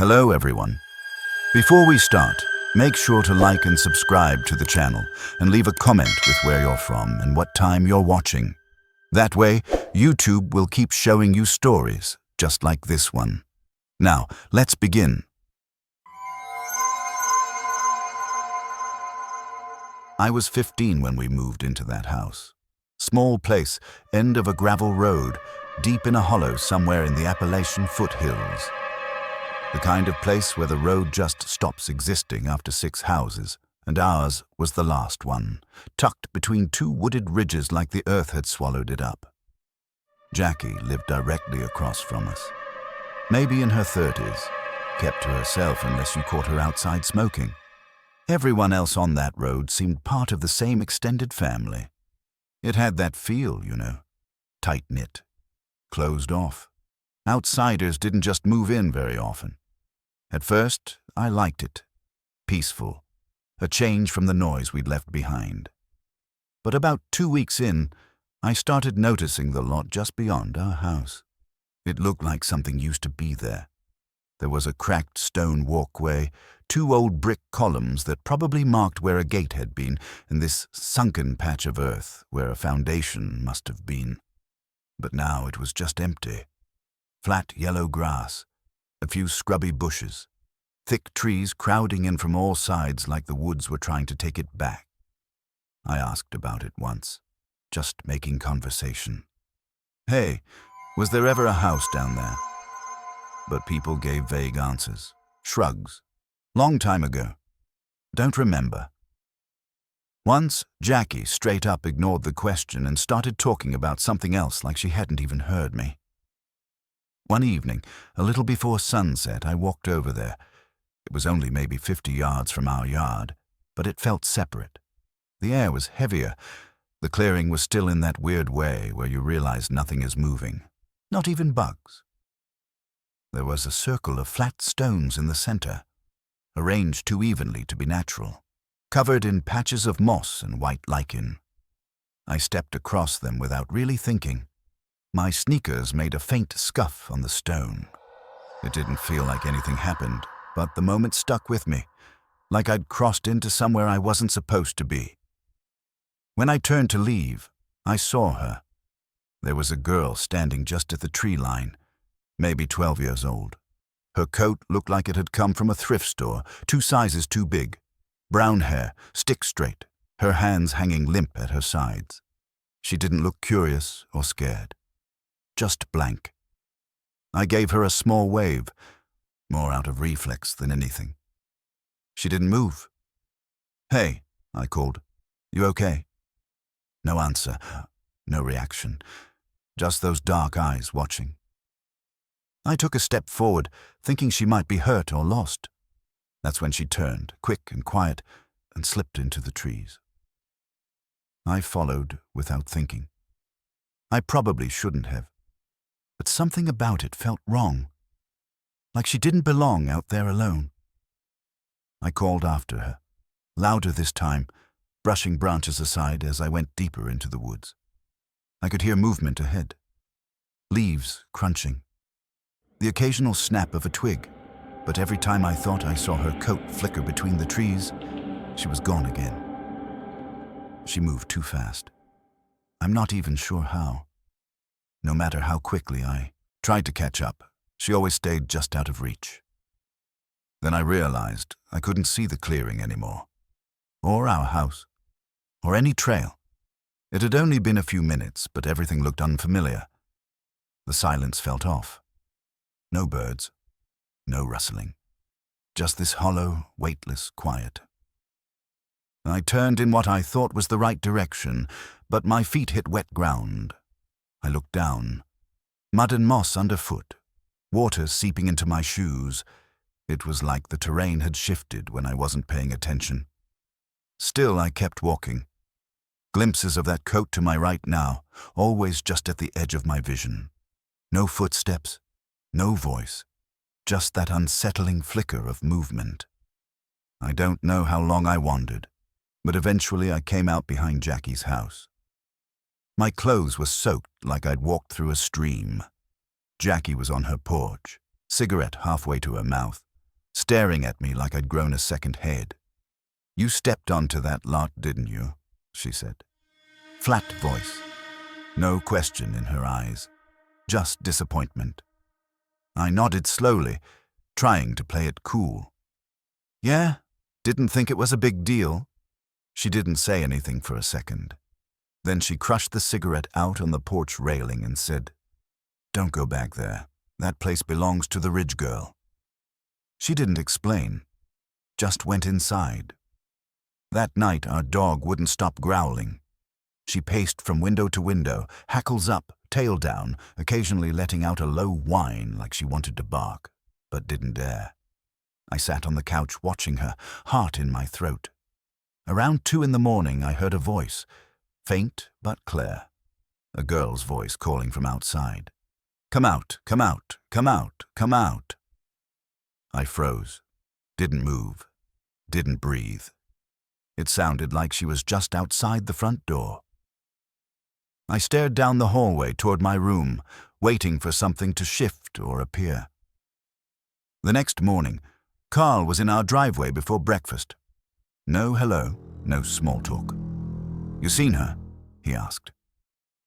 Hello everyone. Before we start, make sure to like and subscribe to the channel and leave a comment with where you're from and what time you're watching. That way, YouTube will keep showing you stories just like this one. Now, let's begin. I was 15 when we moved into that house. Small place, end of a gravel road, deep in a hollow somewhere in the Appalachian foothills. The kind of place where the road just stops existing after 6 houses, and ours was the last one, tucked between 2 wooded ridges like the earth had swallowed it up. Jackie lived directly across from us. Maybe in her 30s, kept to herself unless you caught her outside smoking. Everyone else on that road seemed part of the same extended family. It had that feel, you know, tight-knit, closed off. Outsiders didn't just move in very often. At first, I liked it. Peaceful. A change from the noise we'd left behind. But about 2 weeks in, I started noticing the lot just beyond our house. It looked like something used to be there. There was a cracked stone walkway, 2 old brick columns that probably marked where a gate had been, and this sunken patch of earth where a foundation must have been. But now it was just empty. Flat yellow grass, a few scrubby bushes, thick trees crowding in from all sides like the woods were trying to take it back. I asked about it once, just making conversation. Hey, was there ever a house down there? But people gave vague answers, shrugs. Long time ago. Don't remember. Once, Jackie straight up ignored the question and started talking about something else like she hadn't even heard me. One evening, a little before sunset, I walked over there. It was only maybe 50 yards from our yard, but it felt separate. The air was heavier. The clearing was still in that weird way where you realize nothing is moving, not even bugs. There was a circle of flat stones in the center, arranged too evenly to be natural, covered in patches of moss and white lichen. I stepped across them without really thinking. My sneakers made a faint scuff on the stone. It didn't feel like anything happened, but the moment stuck with me, like I'd crossed into somewhere I wasn't supposed to be. When I turned to leave, I saw her. There was a girl standing just at the tree line, maybe 12 years old. Her coat looked like it had come from a thrift store, 2 sizes too big. Brown hair, stick straight, her hands hanging limp at her sides. She didn't look curious or scared. Just blank. I gave her a small wave, more out of reflex than anything. She didn't move. Hey, I called. You okay? No answer, no reaction. Just those dark eyes watching. I took a step forward, thinking she might be hurt or lost. That's when she turned, quick and quiet, and slipped into the trees. I followed without thinking. I probably shouldn't have. But something about it felt wrong, like she didn't belong out there alone. I called after her, louder this time, brushing branches aside as I went deeper into the woods. I could hear movement ahead, leaves crunching, the occasional snap of a twig, but every time I thought I saw her coat flicker between the trees, she was gone again. She moved too fast. I'm not even sure how. No matter how quickly I tried to catch up, she always stayed just out of reach. Then I realized I couldn't see the clearing anymore, or our house, or any trail. It had only been a few minutes, but everything looked unfamiliar. The silence felt off. No birds, no rustling, just this hollow, weightless quiet. I turned in what I thought was the right direction, but my feet hit wet ground. I looked down. Mud and moss underfoot, water seeping into my shoes. It was like the terrain had shifted when I wasn't paying attention. Still, I kept walking. Glimpses of that coat to my right now, always just at the edge of my vision. No footsteps, no voice, just that unsettling flicker of movement. I don't know how long I wandered, but eventually I came out behind Jackie's house. My clothes were soaked like I'd walked through a stream. Jackie was on her porch, cigarette halfway to her mouth, staring at me like I'd grown a second head. "You stepped onto that lot, didn't you?" she said. Flat voice. No question in her eyes. Just disappointment. I nodded slowly, trying to play it cool. "Yeah, didn't think it was a big deal." She didn't say anything for a second. Then she crushed the cigarette out on the porch railing and said, "Don't go back there. That place belongs to the Ridge girl." She didn't explain, just went inside. That night our dog wouldn't stop growling. She paced from window to window, hackles up, tail down, occasionally letting out a low whine like she wanted to bark, but didn't dare. I sat on the couch watching her, heart in my throat. Around 2 a.m, I heard a voice, faint but clear. A girl's voice calling from outside. "Come out, come out, come out, come out." I froze, didn't move, didn't breathe. It sounded like she was just outside the front door. I stared down the hallway toward my room, waiting for something to shift or appear. The next morning, Carl was in our driveway before breakfast. No hello, no small talk. "You seen her?" he asked.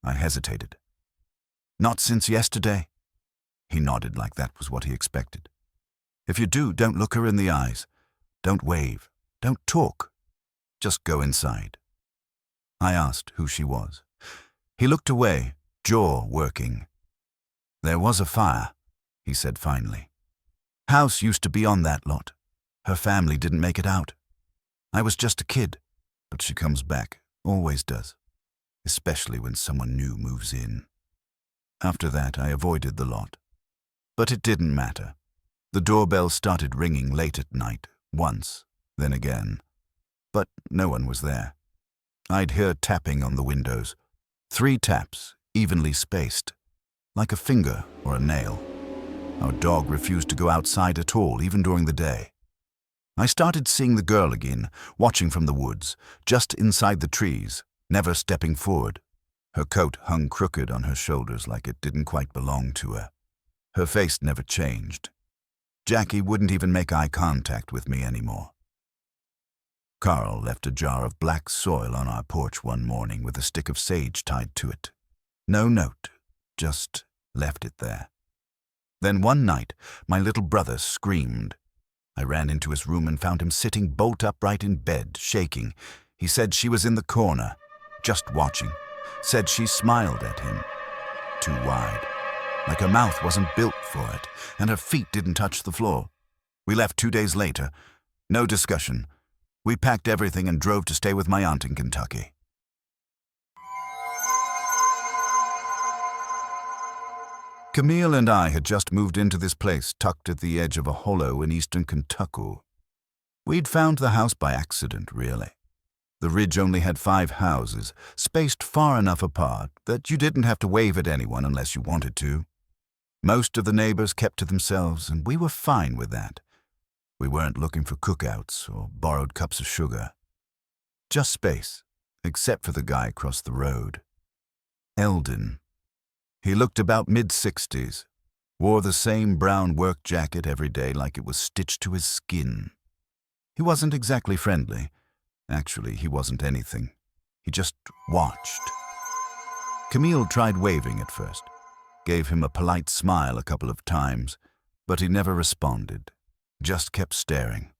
I hesitated. "Not since yesterday." He nodded like that was what he expected. "If you do, don't look her in the eyes. Don't wave. Don't talk. Just go inside." I asked who she was. He looked away, jaw working. "There was a fire," he said finally. "House used to be on that lot. Her family didn't make it out. I was just a kid, but she comes back, always does, especially when someone new moves in." After that, I avoided the lot. But it didn't matter. The doorbell started ringing late at night, once, then again. But no one was there. I'd hear tapping on the windows. 3 taps, evenly spaced, like a finger or a nail. Our dog refused to go outside at all, even during the day. I started seeing the girl again, watching from the woods, just inside the trees, never stepping forward. Her coat hung crooked on her shoulders like it didn't quite belong to her. Her face never changed. Jackie wouldn't even make eye contact with me anymore. Carl left a jar of black soil on our porch one morning with a stick of sage tied to it. No note, just left it there. Then one night, my little brother screamed. I ran into his room and found him sitting bolt upright in bed, shaking. He said she was in the corner, just watching. Said she smiled at him. Too wide. Like her mouth wasn't built for it, and her feet didn't touch the floor. We left 2 days later. No discussion. We packed everything and drove to stay with my aunt in Kentucky. Camille and I had just moved into this place tucked at the edge of a hollow in eastern Kentucky. We'd found the house by accident, really. The ridge only had 5 houses, spaced far enough apart that you didn't have to wave at anyone unless you wanted to. Most of the neighbors kept to themselves, and we were fine with that. We weren't looking for cookouts or borrowed cups of sugar. Just space, except for the guy across the road. Eldon. He looked about mid-60s, wore the same brown work jacket every day like it was stitched to his skin. He wasn't exactly friendly. Actually, he wasn't anything. He just watched. Camille tried waving at first, gave him a polite smile a couple of times, but he never responded, just kept staring.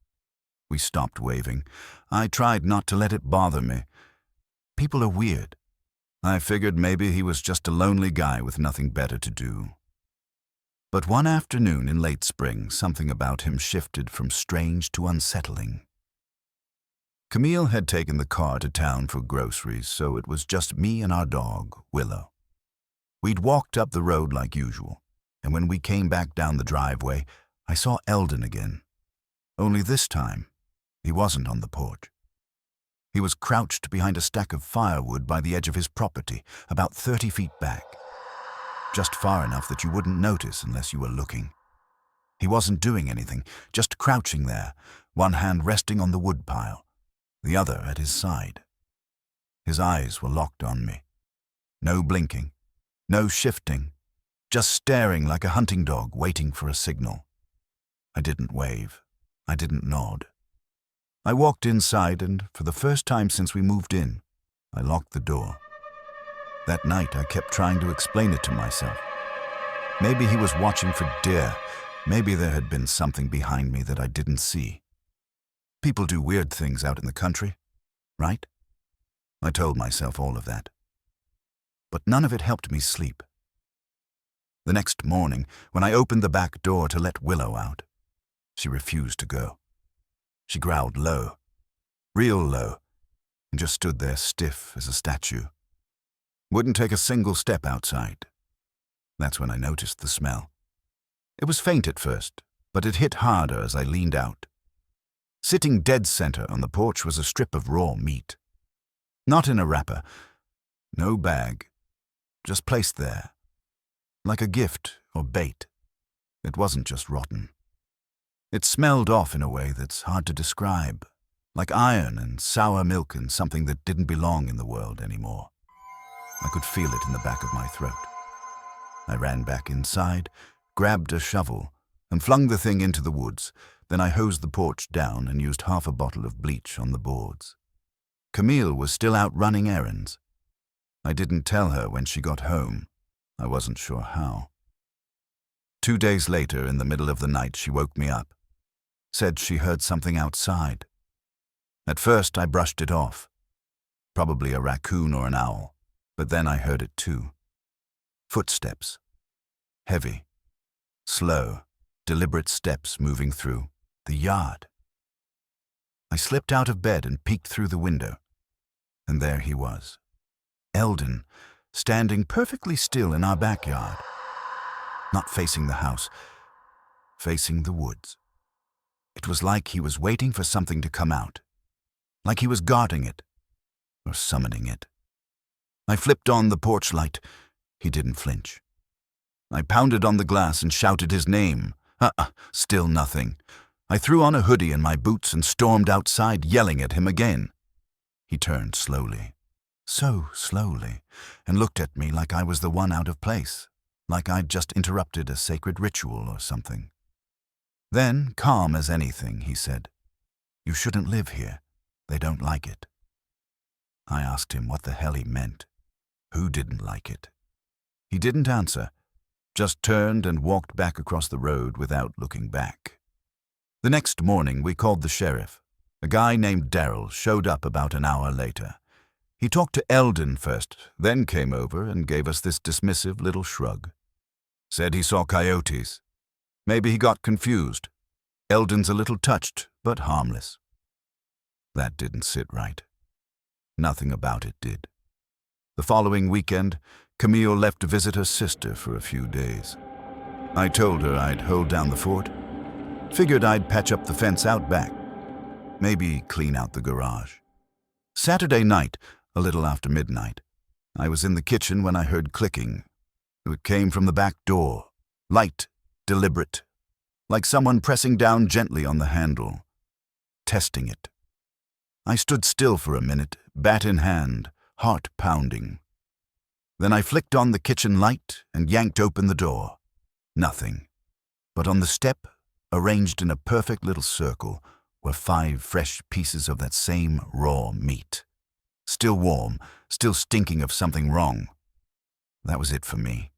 We stopped waving. I tried not to let it bother me. People are weird. I figured maybe he was just a lonely guy with nothing better to do. But one afternoon in late spring, something about him shifted from strange to unsettling. Camille had taken the car to town for groceries, so it was just me and our dog, Willow. We'd walked up the road like usual, and when we came back down the driveway, I saw Eldon again. Only this time, he wasn't on the porch. He was crouched behind a stack of firewood by the edge of his property, about 30 feet back. Just far enough that you wouldn't notice unless you were looking. He wasn't doing anything, just crouching there, one hand resting on the woodpile, the other at his side. His eyes were locked on me. No blinking, no shifting, just staring like a hunting dog waiting for a signal. I didn't wave, I didn't nod. I walked inside, and for the first time since we moved in, I locked the door. That night, I kept trying to explain it to myself. Maybe he was watching for deer. Maybe there had been something behind me that I didn't see. People do weird things out in the country, right? I told myself all of that. But none of it helped me sleep. The next morning, when I opened the back door to let Willow out, she refused to go. She growled low, real low, and just stood there stiff as a statue. Wouldn't take a single step outside. That's when I noticed the smell. It was faint at first, but it hit harder as I leaned out. Sitting dead center on the porch was a strip of raw meat. Not in a wrapper, no bag, just placed there, like a gift or bait. It wasn't just rotten. It smelled off in a way that's hard to describe, like iron and sour milk and something that didn't belong in the world anymore. I could feel it in the back of my throat. I ran back inside, grabbed a shovel, and flung the thing into the woods. Then I hosed the porch down and used half a bottle of bleach on the boards. Camille was still out running errands. I didn't tell her when she got home. I wasn't sure how. 2 days later, in the middle of the night, she woke me up. Said she heard something outside. At first, I brushed it off. Probably a raccoon or an owl. But then I heard it too. Footsteps. Heavy, slow, deliberate steps moving through the yard. I slipped out of bed and peeked through the window. And there he was. Eldon, standing perfectly still in our backyard. Not facing the house, facing the woods. It was like he was waiting for something to come out. Like he was guarding it, or summoning it. I flipped on the porch light. He didn't flinch. I pounded on the glass and shouted his name. Still nothing. I threw on a hoodie and my boots and stormed outside, yelling at him again. He turned slowly, so slowly, and looked at me like I was the one out of place, like I'd just interrupted a sacred ritual or something. Then, calm as anything, he said, "You shouldn't live here. They don't like it." I asked him what the hell he meant. Who didn't like it? He didn't answer, just turned and walked back across the road without looking back. The next morning, we called the sheriff. A guy named Darrell showed up about an hour later. He talked to Eldon first, then came over and gave us this dismissive little shrug. Said he saw coyotes. Maybe he got confused. Eldon's a little touched, but harmless. That didn't sit right. Nothing about it did. The following weekend, Camille left to visit her sister for a few days. I told her I'd hold down the fort. Figured I'd patch up the fence out back. Maybe clean out the garage. Saturday night, a little after midnight, I was in the kitchen when I heard clicking. It came from the back door, light, deliberate, like someone pressing down gently on the handle, testing it. I stood still for a minute, bat in hand, heart pounding. Then I flicked on the kitchen light and yanked open the door. Nothing. But on the step, arranged in a perfect little circle, were 5 fresh pieces of that same raw meat. Still warm, still stinking of something wrong. That was it for me.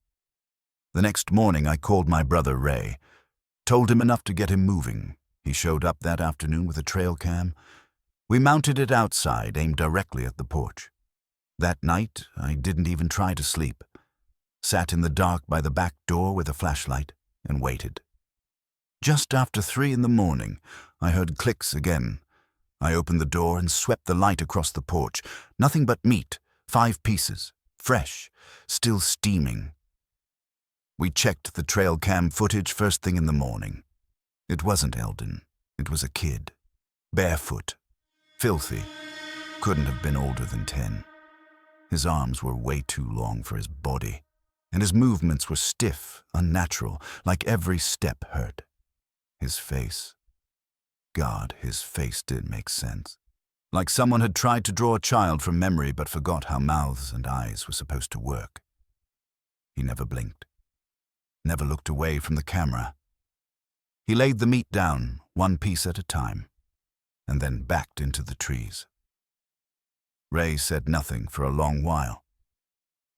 The next morning I called my brother Ray, told him enough to get him moving. He showed up that afternoon with a trail cam. We mounted it outside, aimed directly at the porch. That night, I didn't even try to sleep. Sat in the dark by the back door with a flashlight and waited. Just after 3 in the morning, I heard clicks again. I opened the door and swept the light across the porch. Nothing but meat, 5 pieces, fresh, still steaming. We checked the trail cam footage first thing in the morning. It wasn't Eldon. It was a kid. Barefoot. Filthy. Couldn't have been older than 10. His arms were way too long for his body, and his movements were stiff, unnatural, like every step hurt. His face. God, his face did make sense. Like someone had tried to draw a child from memory but forgot how mouths and eyes were supposed to work. He never blinked. Never looked away from the camera. He laid the meat down, one piece at a time, and then backed into the trees. Ray said nothing for a long while.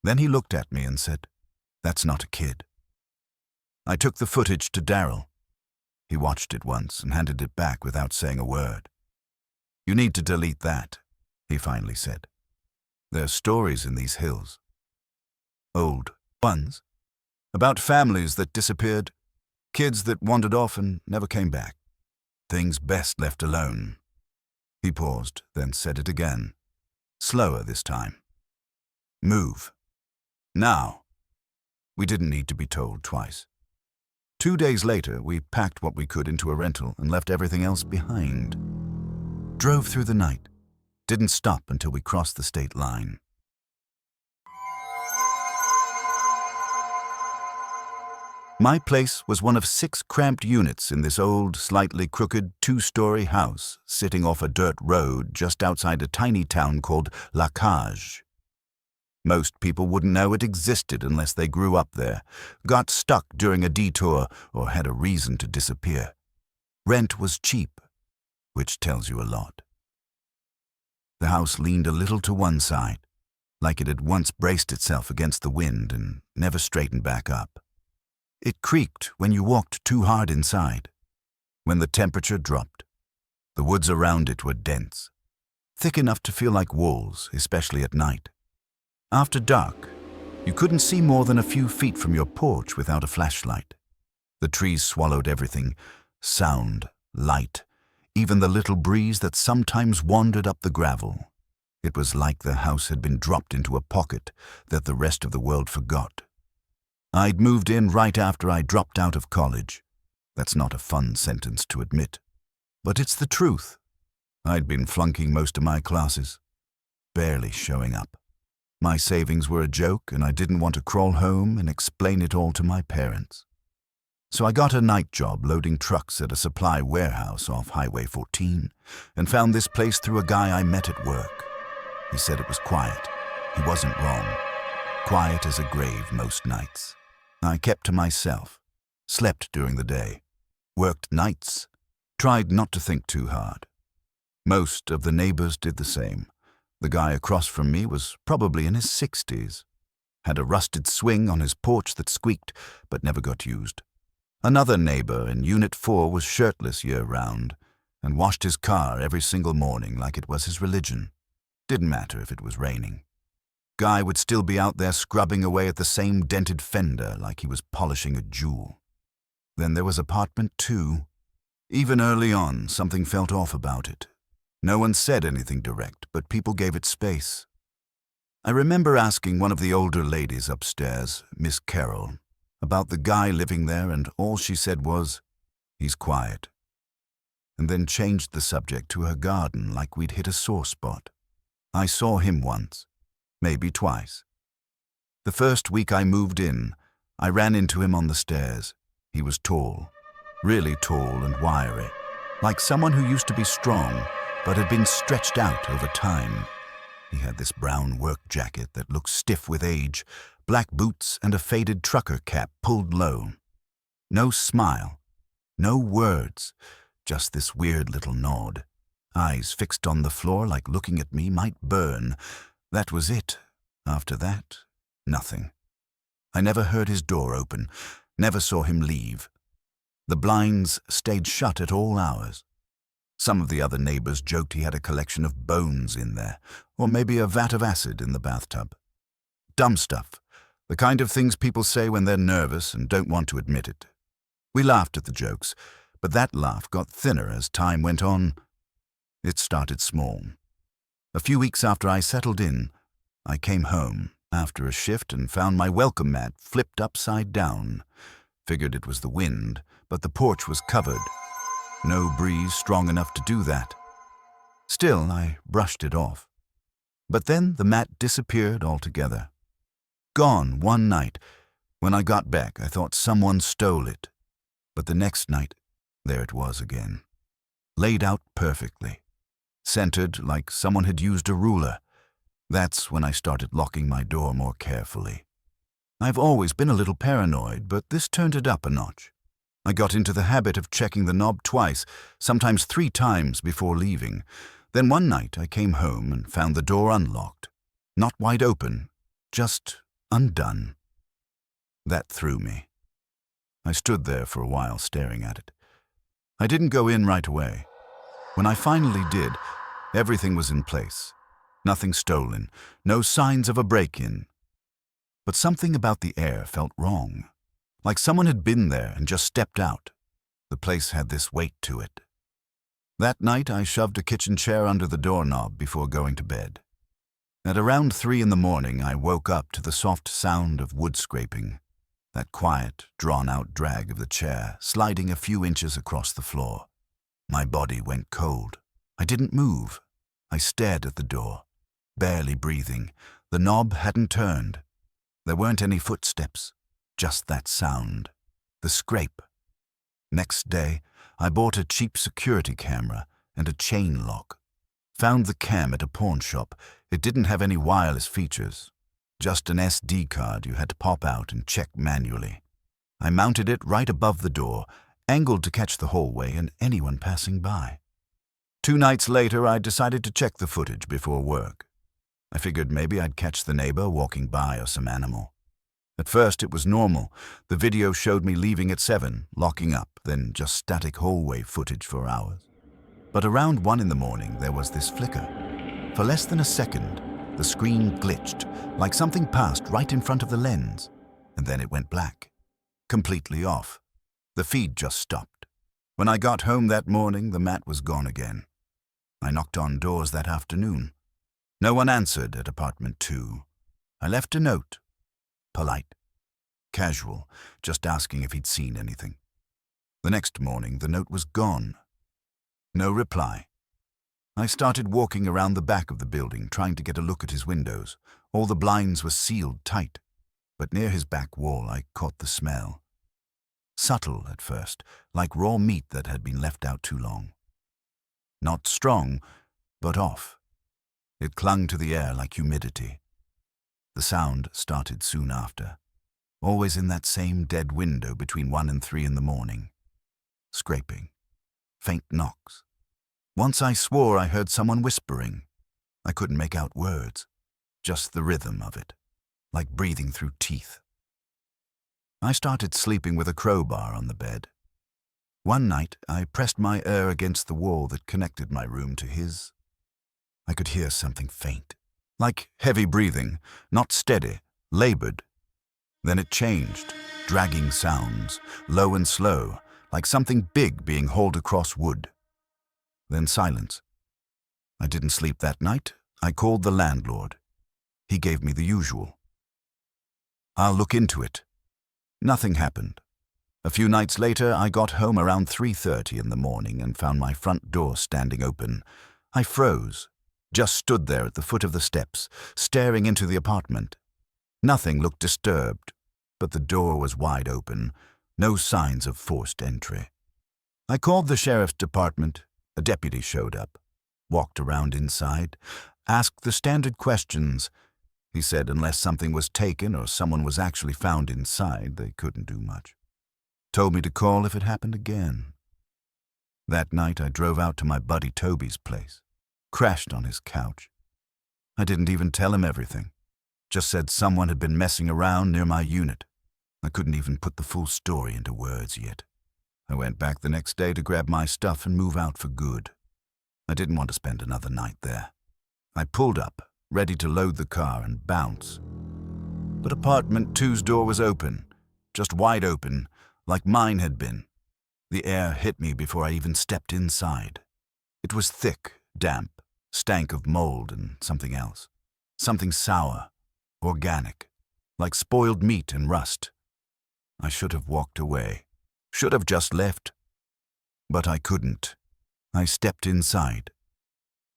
Then he looked at me and said, "That's not a kid." I took the footage to Darryl. He watched it once and handed it back without saying a word. "You need to delete that," he finally said. "There's stories in these hills. Old ones. About families that disappeared, kids that wandered off and never came back. Things best left alone." He paused, then said it again, slower this time. "Move. Now." We didn't need to be told twice. 2 days later, we packed what we could into a rental and left everything else behind. Drove through the night. Didn't stop until we crossed the state line. My place was one of 6 cramped units in this old, slightly crooked 2-story house sitting off a dirt road just outside a tiny town called La Cage. Most people wouldn't know it existed unless they grew up there, got stuck during a detour, or had a reason to disappear. Rent was cheap, which tells you a lot. The house leaned a little to one side, like it had once braced itself against the wind and never straightened back up. It creaked when you walked too hard inside. When the temperature dropped, the woods around it were dense, thick enough to feel like walls, especially at night. After dark, you couldn't see more than a few feet from your porch without a flashlight. The trees swallowed everything: sound, light, even the little breeze that sometimes wandered up the gravel. It was like the house had been dropped into a pocket that the rest of the world forgot. I'd moved in right after I dropped out of college. That's not a fun sentence to admit, but it's the truth. I'd been flunking most of my classes, barely showing up. My savings were a joke, and I didn't want to crawl home and explain it all to my parents. So I got a night job loading trucks at a supply warehouse off Highway 14 and found this place through a guy I met at work. He said it was quiet. He wasn't wrong. Quiet as a grave most nights. I kept to myself, slept during the day, worked nights, tried not to think too hard. Most of the neighbors did the same. The guy across from me was probably in his 60s, had a rusted swing on his porch that squeaked but never got used. Another neighbor in Unit 4 was shirtless year-round and washed his car every single morning like it was his religion. Didn't matter if it was raining. Guy would still be out there scrubbing away at the same dented fender like he was polishing a jewel. Then there was apartment 2. Even early on, something felt off about it. No one said anything direct, but people gave it space. I remember asking one of the older ladies upstairs, Miss Carroll, about the guy living there, and all she said was, "He's quiet," and then changed the subject to her garden like we'd hit a sore spot. I saw him once, maybe twice. The first week I moved in, I ran into him on the stairs. He was tall, really tall and wiry, like someone who used to be strong, but had been stretched out over time. He had this brown work jacket that looked stiff with age, black boots, and a faded trucker cap pulled low. No smile, no words, just this weird little nod. Eyes fixed on the floor like looking at me might burn. That was it. After that, nothing. I never heard his door open, never saw him leave. The blinds stayed shut at all hours. Some of the other neighbors joked he had a collection of bones in there, or maybe a vat of acid in the bathtub. Dumb stuff, the kind of things people say when they're nervous and don't want to admit it. We laughed at the jokes, but that laugh got thinner as time went on. It started small. A few weeks after I settled in, I came home after a shift and found my welcome mat flipped upside down. Figured it was the wind, but the porch was covered. No breeze strong enough to do that. Still, I brushed it off. But then the mat disappeared altogether. Gone one night. When I got back, I thought someone stole it. But the next night, there it was again. Laid out perfectly. Centered like someone had used a ruler. That's when I started locking my door more carefully. I've always been a little paranoid, but this turned it up a notch. I got into the habit of checking the knob twice, sometimes 3 times before leaving. Then one night I came home and found the door unlocked. Not wide open, just undone. That threw me. I stood there for a while staring at it. I didn't go in right away. When I finally did, everything was in place. Nothing stolen, no signs of a break-in. But something about the air felt wrong, like someone had been there and just stepped out. The place had this weight to it. That night I shoved a kitchen chair under the doorknob before going to bed. At around 3 in the morning I woke up to the soft sound of wood scraping, that quiet, drawn-out drag of the chair sliding a few inches across the floor. My body went cold. I didn't move. I stared at the door, barely breathing. The knob hadn't turned. There weren't any footsteps, just that sound, the scrape. Next day, I bought a cheap security camera and a chain lock. Found the cam at a pawn shop. It didn't have any wireless features, just an SD card you had to pop out and check manually. I mounted it right above the door, angled to catch the hallway and anyone passing by. 2 nights later, I decided to check the footage before work. I figured maybe I'd catch the neighbor walking by or some animal. At first, it was normal. The video showed me leaving at 7, locking up, then just static hallway footage for hours. But around 1 in the morning, there was this flicker. For less than a second, the screen glitched, like something passed right in front of the lens, and then it went black, completely off. The feed just stopped. When I got home that morning, the mat was gone again. I knocked on doors that afternoon. No one answered at apartment 2. I left a note. Polite, casual, just asking if he'd seen anything. The next morning, the note was gone. No reply. I started walking around the back of the building, trying to get a look at his windows. All the blinds were sealed tight, but near his back wall I caught the smell. Subtle at first, like raw meat that had been left out too long. Not strong, but off. It clung to the air like humidity. The sound started soon after, always in that same dead window between 1 and 3 in the morning. Scraping, faint knocks. Once I swore I heard someone whispering. I couldn't make out words, just the rhythm of it, like breathing through teeth. I started sleeping with a crowbar on the bed. One night, I pressed my ear against the wall that connected my room to his. I could hear something faint, like heavy breathing, not steady, labored. Then it changed, dragging sounds, low and slow, like something big being hauled across wood. Then silence. I didn't sleep that night. I called the landlord. He gave me the usual. "I'll look into it." Nothing happened. A few nights later, I got home around 3:30 in the morning and found my front door standing open. I froze, just stood there at the foot of the steps, staring into the apartment. Nothing looked disturbed, but the door was wide open, no signs of forced entry. I called the sheriff's department. A deputy showed up, walked around inside, asked the standard questions. He said unless something was taken or someone was actually found inside, they couldn't do much. Told me to call if it happened again. That night I drove out to my buddy Toby's place, crashed on his couch. I didn't even tell him everything, just said someone had been messing around near my unit. I couldn't even put the full story into words yet. I went back the next day to grab my stuff and move out for good. I didn't want to spend another night there. I pulled up, ready to load the car and bounce. But apartment 2's door was open, just wide open, like mine had been. The air hit me before I even stepped inside. It was thick, damp, stank of mold and something else. Something sour, organic, like spoiled meat and rust. I should have walked away. Should have just left. But I couldn't. I stepped inside.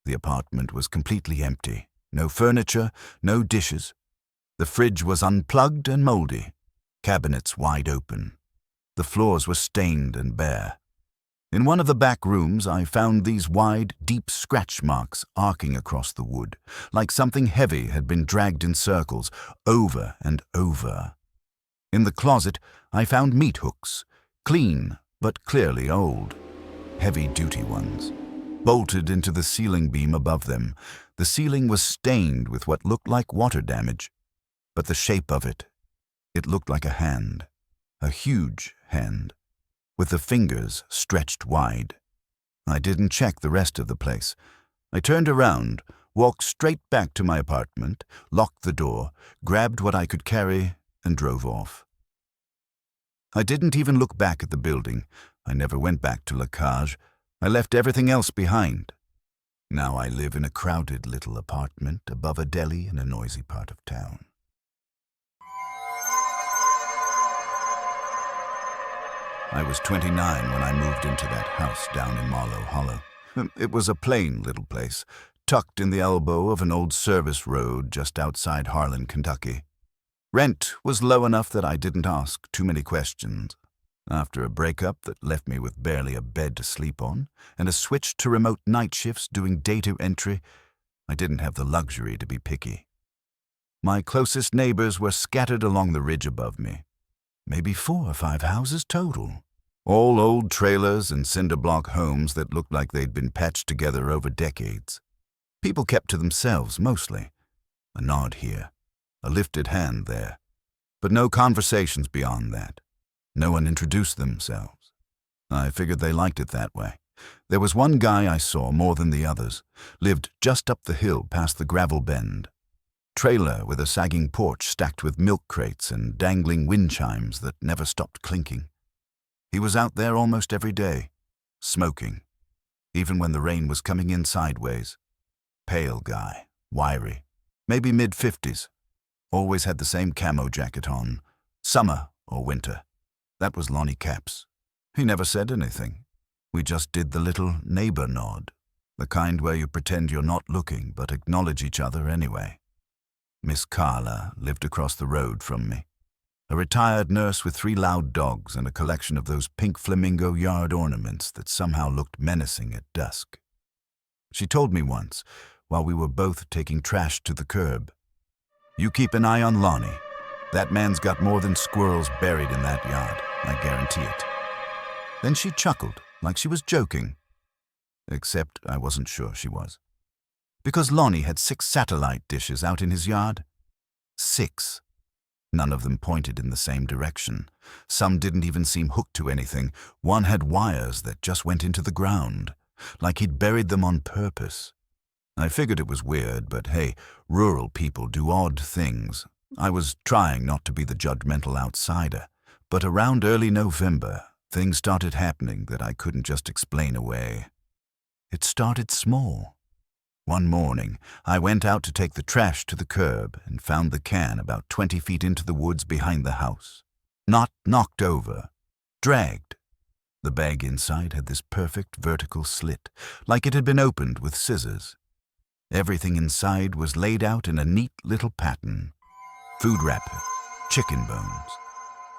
The apartment was completely empty. No furniture, no dishes. The fridge was unplugged and moldy. Cabinets wide open. The floors were stained and bare. In one of the back rooms, I found these wide, deep scratch marks arcing across the wood, like something heavy had been dragged in circles, over and over. In the closet, I found meat hooks, clean, but clearly old, heavy-duty ones. Bolted into the ceiling beam above them, the ceiling was stained with what looked like water damage, but the shape of it looked like a hand, a huge hand, with the fingers stretched wide. I didn't check the rest of the place. I turned around, walked straight back to my apartment, locked the door, grabbed what I could carry, and drove off. I didn't even look back at the building. I never went back to La Cage. I left everything else behind. Now I live in a crowded little apartment above a deli in a noisy part of town. I was 29 when I moved into that house down in Marlow Hollow. It was a plain little place, tucked in the elbow of an old service road just outside Harlan, Kentucky. Rent was low enough that I didn't ask too many questions. After a breakup that left me with barely a bed to sleep on and a switch to remote night shifts doing data entry, I didn't have the luxury to be picky. My closest neighbors were scattered along the ridge above me. Maybe 4 or 5 houses total. All old trailers and cinder block homes that looked like they'd been patched together over decades. People kept to themselves mostly. A nod here, a lifted hand there, but no conversations beyond that. No one introduced themselves. I figured they liked it that way. There was one guy I saw more than the others, lived just up the hill past the gravel bend. Trailer with a sagging porch stacked with milk crates and dangling wind chimes that never stopped clinking. He was out there almost every day, smoking, even when the rain was coming in sideways. Pale guy, wiry, maybe mid-50s. Always had the same camo jacket on, summer or winter. That was Lonnie Caps. He never said anything. We just did the little neighbor nod, the kind where you pretend you're not looking but acknowledge each other anyway. Miss Carla lived across the road from me, a retired nurse with 3 loud dogs and a collection of those pink flamingo yard ornaments that somehow looked menacing at dusk. She told me once, while we were both taking trash to the curb, "You keep an eye on Lonnie. That man's got more than squirrels buried in that yard, I guarantee it." Then she chuckled, like she was joking. Except I wasn't sure she was. Because Lonnie had 6 satellite dishes out in his yard. 6. None of them pointed in the same direction. Some didn't even seem hooked to anything. One had wires that just went into the ground, like he'd buried them on purpose. I figured it was weird, but hey, rural people do odd things. I was trying not to be the judgmental outsider, but around early November, things started happening that I couldn't just explain away. It started small. One morning, I went out to take the trash to the curb and found the can about 20 feet into the woods behind the house. Not knocked over, dragged. The bag inside had this perfect vertical slit, like it had been opened with scissors. Everything inside was laid out in a neat little pattern. Food wrapper, chicken bones,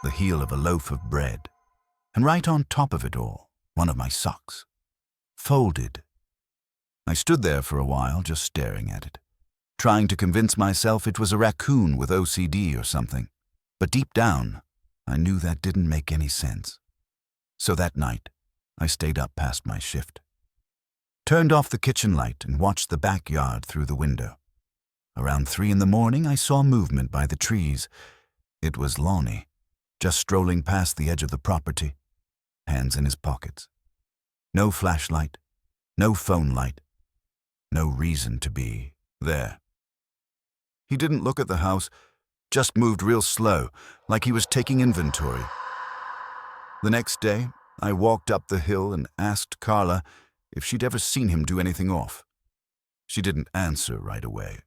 the heel of a loaf of bread, and right on top of it all, one of my socks. Folded. I stood there for a while just staring at it, trying to convince myself it was a raccoon with OCD or something. But deep down, I knew that didn't make any sense. So that night, I stayed up past my shift. Turned off the kitchen light and watched the backyard through the window. Around 3 in the morning, I saw movement by the trees. It was Lonnie, just strolling past the edge of the property, hands in his pockets. No flashlight, no phone light, no reason to be there. He didn't look at the house, just moved real slow, like he was taking inventory. The next day, I walked up the hill and asked Carla if she'd ever seen him do anything off. She didn't answer right away,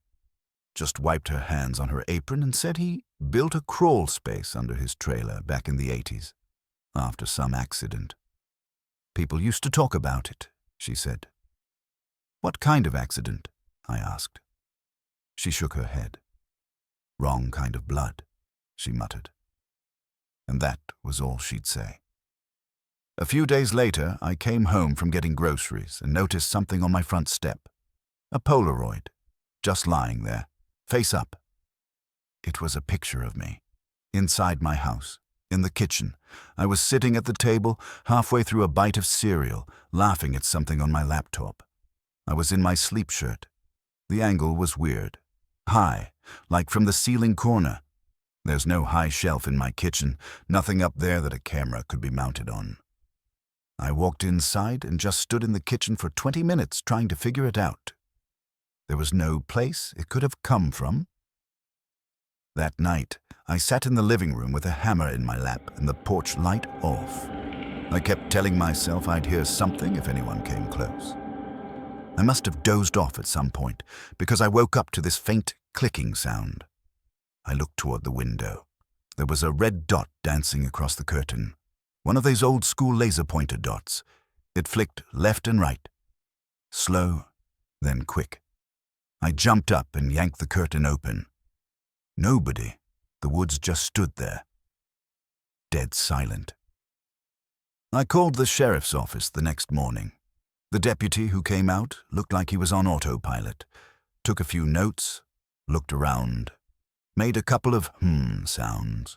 just wiped her hands on her apron and said he built a crawl space under his trailer back in the 80s, after some accident. People used to talk about it, she said. What kind of accident? I asked. She shook her head. Wrong kind of blood, she muttered. And that was all she'd say. A few days later, I came home from getting groceries and noticed something on my front step. A Polaroid, just lying there, face up. It was a picture of me, inside my house, In the kitchen, I was sitting at the table, halfway through a bite of cereal, laughing at something on my laptop. I was in my sleep shirt. The angle was weird. High, like from the ceiling corner. There's no high shelf in my kitchen, nothing up there that a camera could be mounted on. I walked inside and just stood in the kitchen for 20 minutes trying to figure it out. There was no place it could have come from. That night, I sat in the living room with a hammer in my lap and the porch light off. I kept telling myself I'd hear something if anyone came close. I must have dozed off at some point because I woke up to this faint clicking sound. I looked toward the window. There was a red dot dancing across the curtain. One of those old-school laser-pointer dots. It flicked left and right. Slow, then quick. I jumped up and yanked the curtain open. Nobody. The woods just stood there. Dead silent. I called the sheriff's office the next morning. The deputy who came out looked like he was on autopilot, took a few notes, looked around, made a couple of sounds.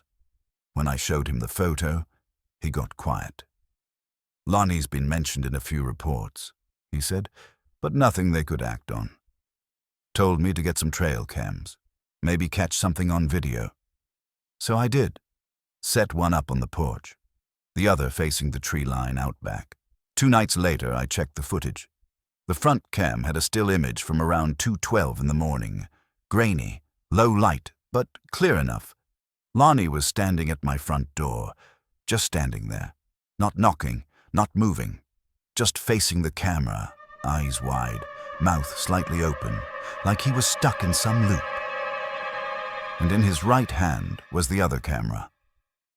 When I showed him the photo, he got quiet. Lonnie's been mentioned in a few reports, he said, but nothing they could act on. Told me to get some trail cams, maybe catch something on video. So I did. Set one up on the porch, the other facing the tree line out back. 2 nights later, I checked the footage. The front cam had a still image from around 2:12 in the morning. Grainy, low light, but clear enough. Lonnie was standing at my front door, just standing there, not knocking, not moving, just facing the camera, eyes wide, mouth slightly open, like he was stuck in some loop. And in his right hand was the other camera.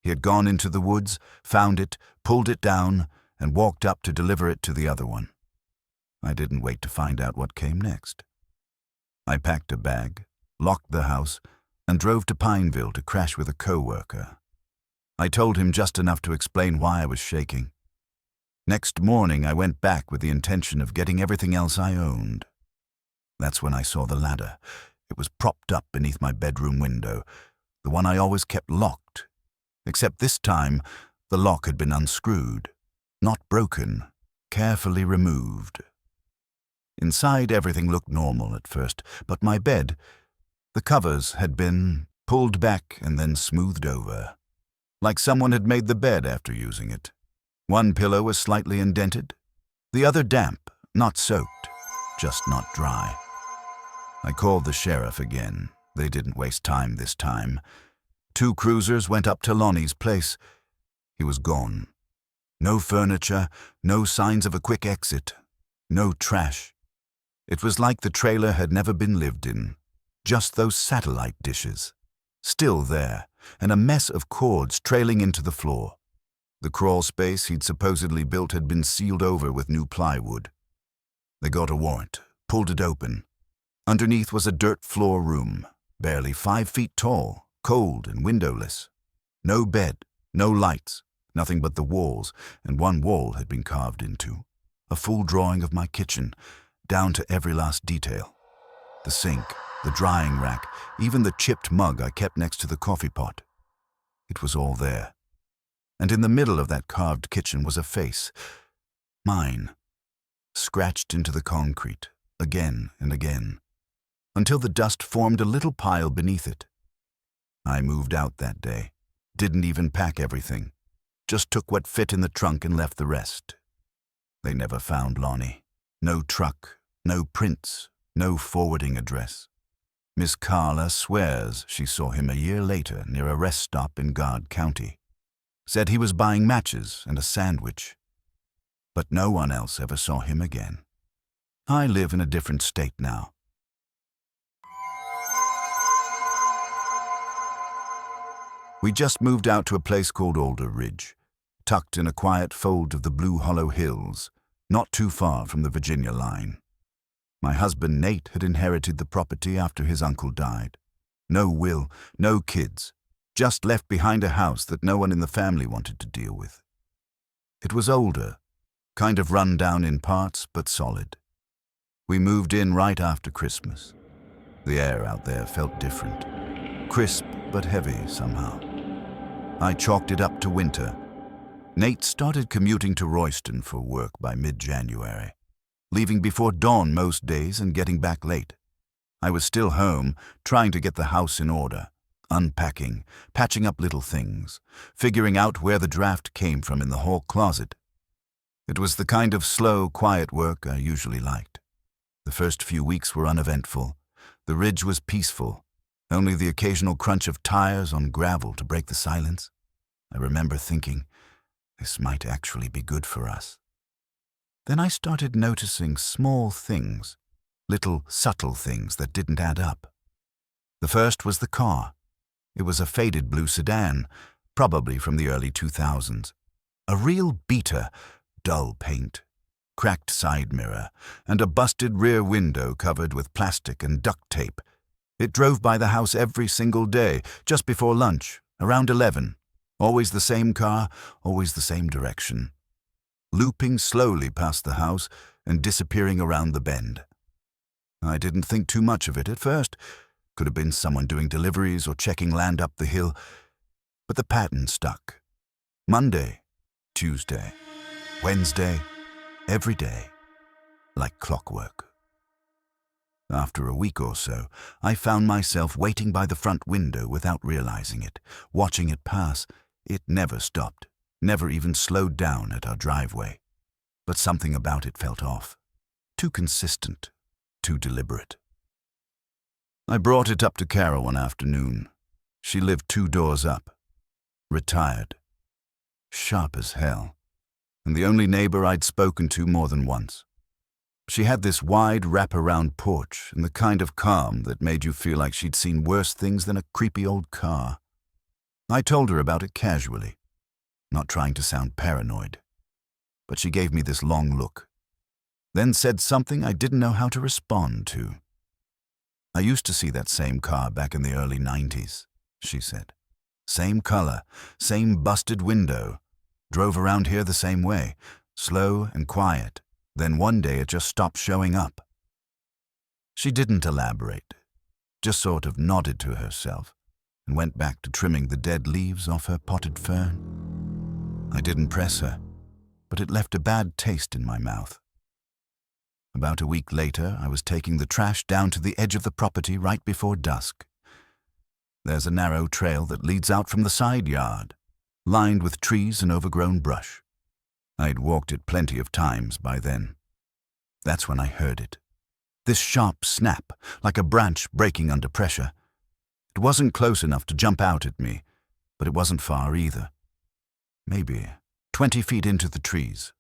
He had gone into the woods, found it, pulled it down, and walked up to deliver it to the other one. I didn't wait to find out what came next. I packed a bag, locked the house, and drove to Pineville to crash with a coworker. I told him just enough to explain why I was shaking. Next morning, I went back with the intention of getting everything else I owned. That's when I saw the ladder. It was propped up beneath my bedroom window, the one I always kept locked. Except this time, the lock had been unscrewed, not broken, carefully removed. Inside, everything looked normal at first, but my bed, the covers had been pulled back and then smoothed over, like someone had made the bed after using it. One pillow was slightly indented, the other damp, not soaked, just not dry. I called the sheriff again. They didn't waste time this time. 2 cruisers went up to Lonnie's place. He was gone. No furniture, no signs of a quick exit, no trash. It was like the trailer had never been lived in. Just those satellite dishes. Still there, and a mess of cords trailing into the floor. The crawl space he'd supposedly built had been sealed over with new plywood. They got a warrant, pulled it open. Underneath was a dirt floor room, barely 5 feet tall, cold and windowless. No bed, no lights, nothing but the walls, and one wall had been carved into. A full drawing of my kitchen, down to every last detail. The sink, the drying rack, even the chipped mug I kept next to the coffee pot. It was all there. And in the middle of that carved kitchen was a face. Mine. Scratched into the concrete, again and again, until the dust formed a little pile beneath it. I moved out that day. Didn't even pack everything. Just took what fit in the trunk and left the rest. They never found Lonnie. No truck, no prints, no forwarding address. Miss Carla swears she saw him a year later near a rest stop in Guard County. Said he was buying matches and a sandwich. But no one else ever saw him again. I live in a different state now. We just moved out to a place called Alder Ridge, tucked in a quiet fold of the Blue Hollow Hills, not too far from the Virginia line. My husband Nate had inherited the property after his uncle died. No will, no kids, just left behind a house that no one in the family wanted to deal with. It was older, kind of run down in parts, but solid. We moved in right after Christmas. The air out there felt different, crisp but heavy somehow. I chalked it up to winter. Nate started commuting to Royston for work by mid-January, leaving before dawn most days and getting back late. I was still home, trying to get the house in order, unpacking, patching up little things, figuring out where the draft came from in the hall closet. It was the kind of slow, quiet work I usually liked. The first few weeks were uneventful. The ridge was peaceful, only the occasional crunch of tires on gravel to break the silence. I remember thinking, this might actually be good for us. Then I started noticing small things, little subtle things that didn't add up. The first was the car. It was a faded blue sedan, probably from the early 2000s. A real beater, dull paint, cracked side mirror, and a busted rear window covered with plastic and duct tape. It drove by the house every single day, just before lunch, around 11. Always the same car, always the same direction. Looping slowly past the house and disappearing around the bend. I didn't think too much of it at first. Could have been someone doing deliveries or checking land up the hill. But the pattern stuck. Monday, Tuesday, Wednesday, every day, like clockwork. After a week or so, I found myself waiting by the front window without realizing it, watching it pass. It never stopped, never even slowed down at our driveway. But something about it felt off. Too consistent, too deliberate. I brought it up to Carol one afternoon. She lived 2 doors up. Retired. Sharp as hell. And the only neighbor I'd spoken to more than once. She had this wide wrap-around porch and the kind of calm that made you feel like she'd seen worse things than a creepy old car. I told her about it casually, not trying to sound paranoid. But she gave me this long look, then said something I didn't know how to respond to. I used to see that same car back in the early 90s, she said. Same color, same busted window. Drove around here the same way, slow and quiet. Then one day it just stopped showing up. She didn't elaborate, just sort of nodded to herself and went back to trimming the dead leaves off her potted fern. I didn't press her, but it left a bad taste in my mouth. About a week later, I was taking the trash down to the edge of the property right before dusk. There's a narrow trail that leads out from the side yard, lined with trees and overgrown brush. I'd walked it plenty of times by then. That's when I heard it. This sharp snap, like a branch breaking under pressure. It wasn't close enough to jump out at me, but it wasn't far either. Maybe 20 feet into the trees.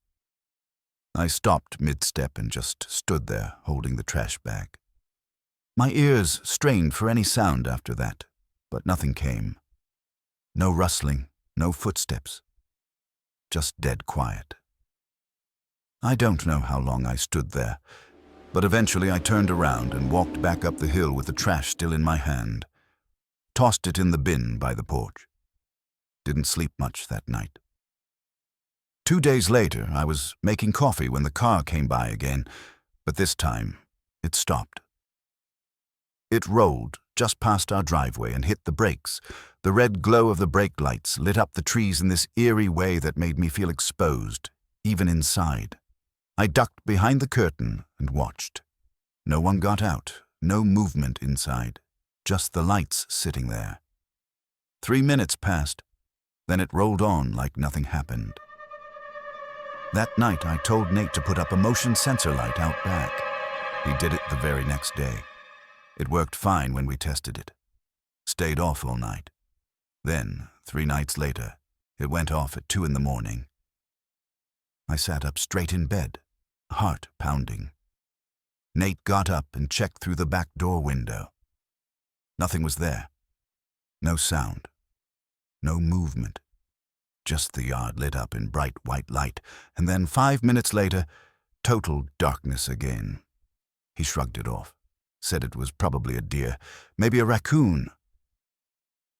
I stopped mid-step and just stood there, holding the trash bag. My ears strained for any sound after that, but nothing came. No rustling, no footsteps. Just dead quiet. I don't know how long I stood there, but eventually I turned around and walked back up the hill with the trash still in my hand. Tossed it in the bin by the porch. Didn't sleep much that night. 2 days later, I was making coffee when the car came by again, but this time it stopped. It rolled just past our driveway and hit the brakes. The red glow of the brake lights lit up the trees in this eerie way that made me feel exposed, even inside. I ducked behind the curtain and watched. No one got out, no movement inside, just the lights sitting there. 3 minutes passed, then it rolled on like nothing happened. That night, I told Nate to put up a motion sensor light out back. He did it the very next day. It worked fine when we tested it. Stayed off all night. Then, 3 nights later, it went off at 2 in the morning. I sat up straight in bed, heart pounding. Nate got up and checked through the back door window. Nothing was there. No sound. No movement. Just the yard lit up in bright white light, and then 5 minutes later, total darkness again. He shrugged it off, said it was probably a deer, maybe a raccoon.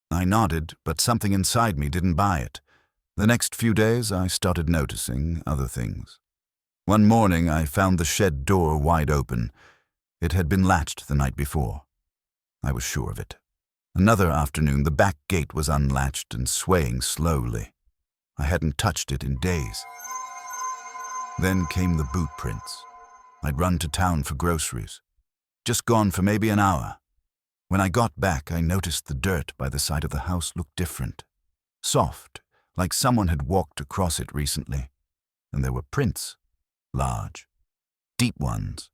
I nodded, but something inside me didn't buy it. The next few days, I started noticing other things. One morning, I found the shed door wide open. It had been latched the night before. I was sure of it. Another afternoon, the back gate was unlatched and swaying slowly. I hadn't touched it in days. Then came the boot prints. I'd run to town for groceries. Just gone for maybe an hour. When I got back, I noticed the dirt by the side of the house looked different. Soft, like someone had walked across it recently. And there were prints. Large. Deep ones.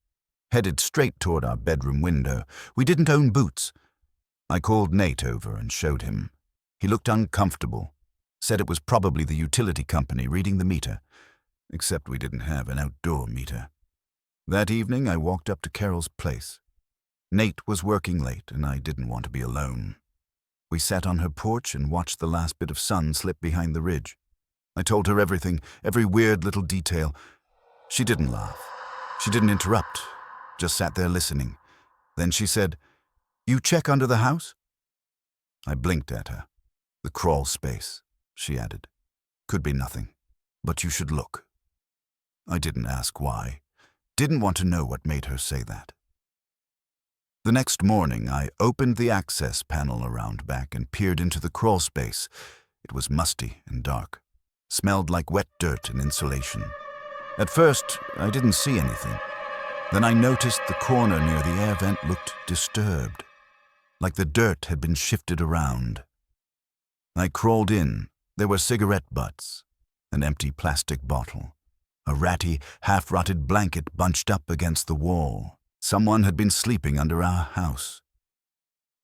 Headed straight toward our bedroom window. We didn't own boots. I called Nate over and showed him. He looked uncomfortable. Said it was probably the utility company reading the meter. Except we didn't have an outdoor meter. That evening, I walked up to Carol's place. Nate was working late, and I didn't want to be alone. We sat on her porch and watched the last bit of sun slip behind the ridge. I told her everything, every weird little detail. She didn't laugh. She didn't interrupt, just sat there listening. Then she said, "You check under the house?" I blinked at her. "The crawl space," she added. "Could be nothing, but you should look." I didn't ask why. Didn't want to know what made her say that. The next morning, I opened the access panel around back and peered into the crawl space. It was musty and dark. Smelled like wet dirt and insulation. At first, I didn't see anything. Then I noticed the corner near the air vent looked disturbed, like the dirt had been shifted around. I crawled in. There were cigarette butts, an empty plastic bottle, a ratty, half-rotted blanket bunched up against the wall. Someone had been sleeping under our house.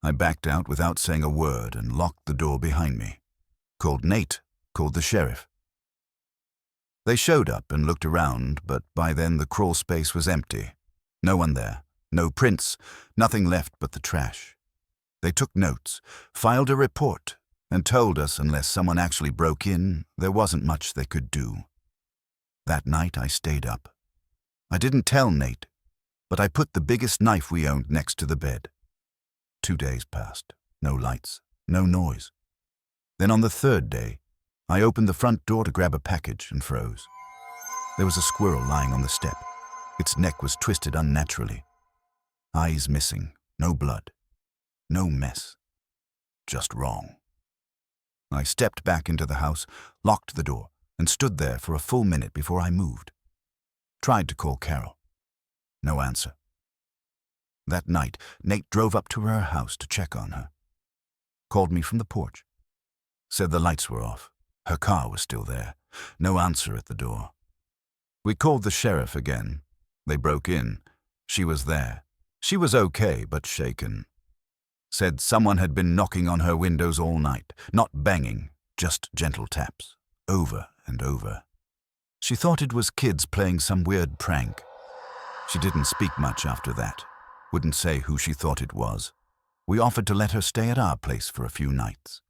I backed out without saying a word and locked the door behind me. Called Nate, called the sheriff. They showed up and looked around, but by then the crawl space was empty. No one there, no prints, nothing left but the trash. They took notes, filed a report, and told us unless someone actually broke in, there wasn't much they could do. That night I stayed up. I didn't tell Nate, but I put the biggest knife we owned next to the bed. 2 days passed. No lights, no noise. Then on the third day, I opened the front door to grab a package and froze. There was a squirrel lying on the step. Its neck was twisted unnaturally. Eyes missing, no blood, no mess. Just wrong. I stepped back into the house, locked the door, and stood there for a full minute before I moved. Tried to call Carol. No answer. That night, Nate drove up to her house to check on her. Called me from the porch. Said the lights were off. Her car was still there. No answer at the door. We called the sheriff again. They broke in. She was there. She was okay, but shaken. Said someone had been knocking on her windows all night. Not banging, just gentle taps. Over and over. She thought it was kids playing some weird prank. She didn't speak much after that. Wouldn't say who she thought it was. We offered to let her stay at our place for a few nights.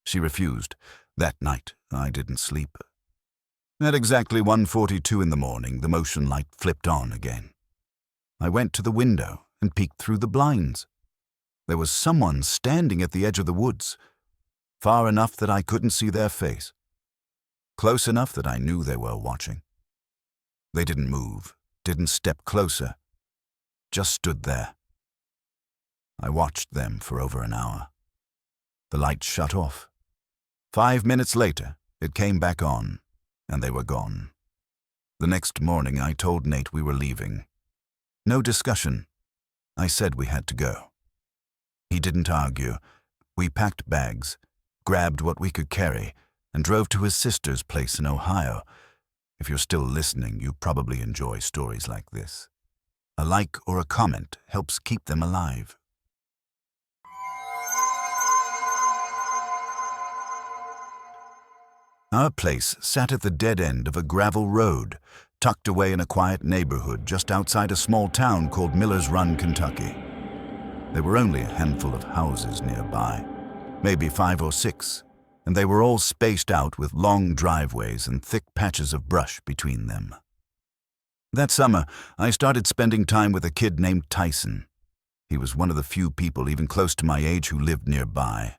She refused. That night, I didn't sleep. At exactly 1:42 in the morning, the motion light flipped on again. I went to the window and peeked through the blinds. There was someone standing at the edge of the woods, far enough that I couldn't see their face, close enough that I knew they were watching. They didn't move, didn't step closer, just stood there. I watched them for over an hour. The light shut off. 5 minutes later, it came back on, and they were gone. The next morning, I told Nate we were leaving. No discussion. I said we had to go. He didn't argue. We packed bags, grabbed what we could carry, and drove to his sister's place in Ohio. If you're still listening, you probably enjoy stories like this. A like or a comment helps keep them alive. Our place sat at the dead end of a gravel road, tucked away in a quiet neighborhood just outside a small town called Miller's Run, Kentucky. There were only a handful of houses nearby, maybe 5 or 6, and they were all spaced out with long driveways and thick patches of brush between them. That summer, I started spending time with a kid named Tyson. He was one of the few people even close to my age who lived nearby.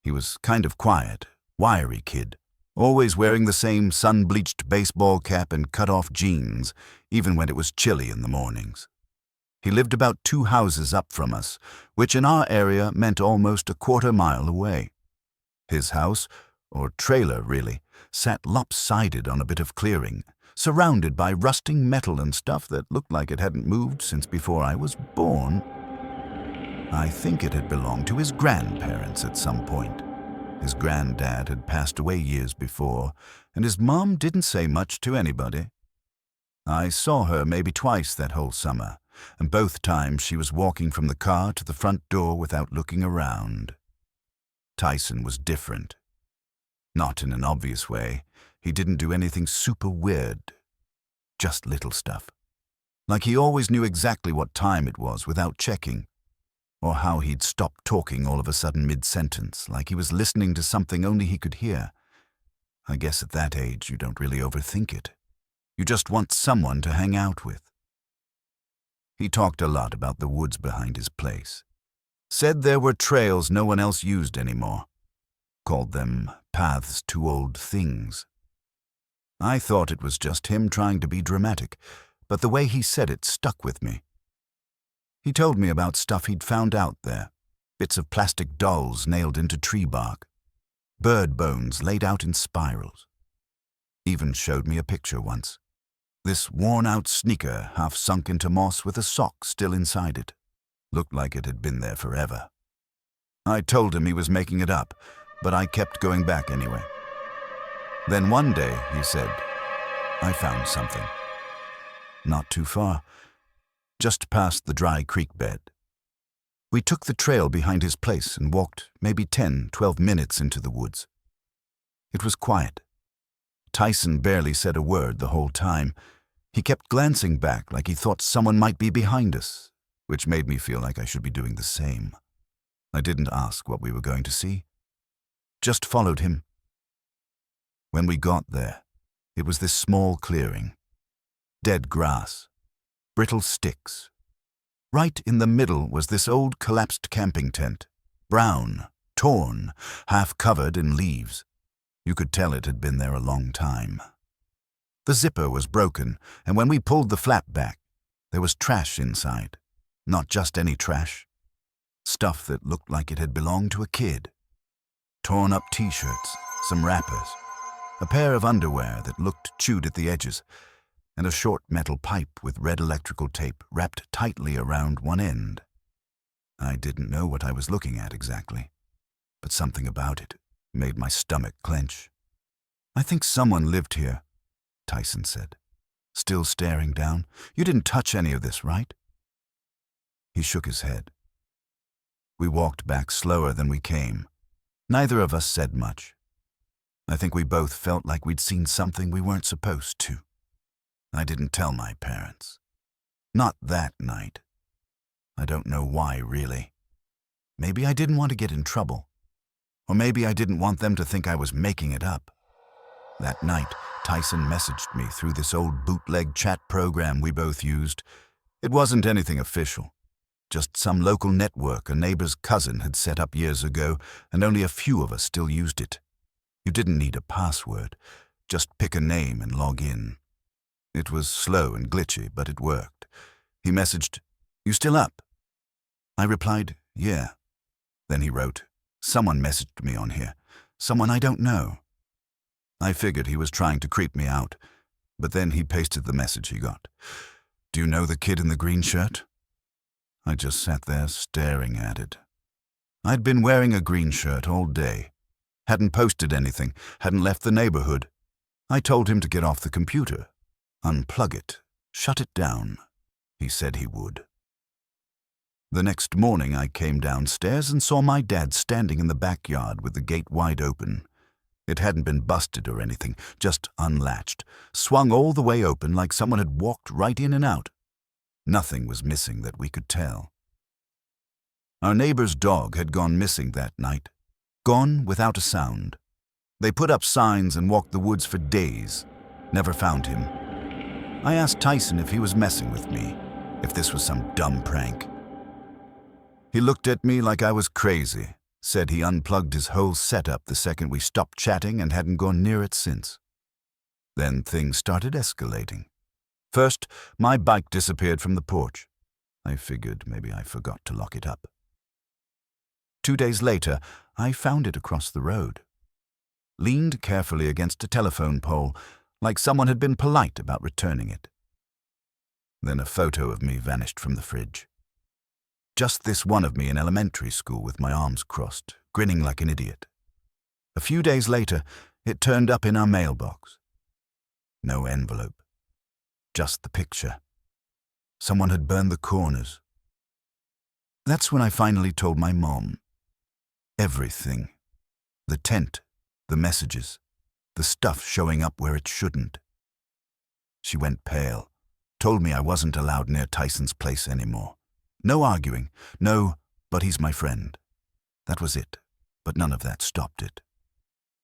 He was kind of quiet, wiry kid, always wearing the same sun-bleached baseball cap and cut-off jeans, even when it was chilly in the mornings. He lived about 2 houses up from us, which in our area meant almost a quarter-mile away. His house, or trailer really, sat lopsided on a bit of clearing, surrounded by rusting metal and stuff that looked like it hadn't moved since before I was born. I think it had belonged to his grandparents at some point. His granddad had passed away years before, and his mom didn't say much to anybody. I saw her maybe twice that whole summer, and both times she was walking from the car to the front door without looking around. Tyson was different. Not in an obvious way. He didn't do anything super weird. Just little stuff. Like he always knew exactly what time it was without checking. Or how he'd stop talking all of a sudden mid-sentence, like he was listening to something only he could hear. I guess at that age you don't really overthink it. You just want someone to hang out with. He talked a lot about the woods behind his place. Said there were trails no one else used anymore. Called them paths to old things. I thought it was just him trying to be dramatic, but the way he said it stuck with me. He told me about stuff he'd found out there, bits of plastic dolls nailed into tree bark, bird bones laid out in spirals. Even showed me a picture once. This worn-out sneaker half sunk into moss with a sock still inside it. Looked like it had been there forever. I told him he was making it up, but I kept going back anyway. Then one day, he said, I found something. Not too far, just past the dry creek bed. We took the trail behind his place and walked maybe 10, 12 minutes into the woods. It was quiet. Tyson barely said a word the whole time. He kept glancing back like he thought someone might be behind us, which made me feel like I should be doing the same. I didn't ask what we were going to see. Just followed him. When we got there, it was this small clearing. Dead grass. Brittle sticks. Right in the middle was this old collapsed camping tent. Brown, torn, half covered in leaves. You could tell it had been there a long time. The zipper was broken, and when we pulled the flap back, there was trash inside. Not just any trash. Stuff that looked like it had belonged to a kid. Torn up t-shirts, some wrappers, a pair of underwear that looked chewed at the edges, and a short metal pipe with red electrical tape wrapped tightly around one end. I didn't know what I was looking at exactly, but something about it made my stomach clench. I think someone lived here, Tyson said, still staring down. You didn't touch any of this, right? He shook his head. We walked back slower than we came. Neither of us said much. I think we both felt like we'd seen something we weren't supposed to. I didn't tell my parents. Not that night. I don't know why, really. Maybe I didn't want to get in trouble. Or maybe I didn't want them to think I was making it up. That night, Tyson messaged me through this old bootleg chat program we both used. It wasn't anything official. Just some local network a neighbor's cousin had set up years ago, and only a few of us still used it. You didn't need a password. Just pick a name and log in. It was slow and glitchy, but it worked. He messaged, "You still up?" I replied, "Yeah." Then he wrote, "Someone messaged me on here. Someone I don't know." I figured he was trying to creep me out, but then he pasted the message he got. "Do you know the kid in the green shirt?" I just sat there staring at it. I'd been wearing a green shirt all day. Hadn't posted anything, hadn't left the neighborhood. I told him to get off the computer. Unplug it. Shut it down. He said he would. The next morning I came downstairs and saw my dad standing in the backyard with the gate wide open. It hadn't been busted or anything, just unlatched, swung all the way open like someone had walked right in and out. Nothing was missing that we could tell. Our neighbor's dog had gone missing that night. Gone without a sound. They put up signs and walked the woods for days. Never found him. I asked Tyson if he was messing with me, if this was some dumb prank. He looked at me like I was crazy, said he unplugged his whole setup the second we stopped chatting and hadn't gone near it since. Then things started escalating. First, my bike disappeared from the porch. I figured maybe I forgot to lock it up. 2 days later, I found it across the road, leaned carefully against a telephone pole, like someone had been polite about returning it. Then a photo of me vanished from the fridge. Just this one of me in elementary school with my arms crossed, grinning like an idiot. A few days later, it turned up in our mailbox. No envelope. Just the picture. Someone had burned the corners. That's when I finally told my mom. Everything. The tent, the messages, the stuff showing up where it shouldn't. She went pale, told me I wasn't allowed near Tyson's place anymore. No arguing, no, but he's my friend. That was it, but none of that stopped it.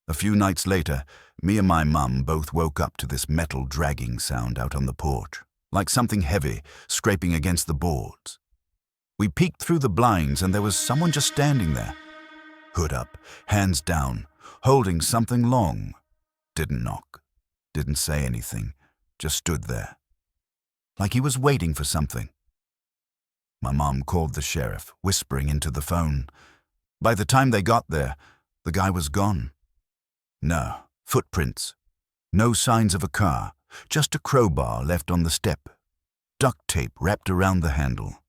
A few nights later, me and my mum both woke up to this metal dragging sound out on the porch, like something heavy scraping against the boards. We peeked through the blinds and there was someone just standing there. Hood up, hands down, holding something long. Didn't knock, didn't say anything, just stood there. Like he was waiting for something. My mom called the sheriff, whispering into the phone. By the time they got there, the guy was gone. No footprints, no signs of a car, just a crowbar left on the step. Duct tape wrapped around the handle.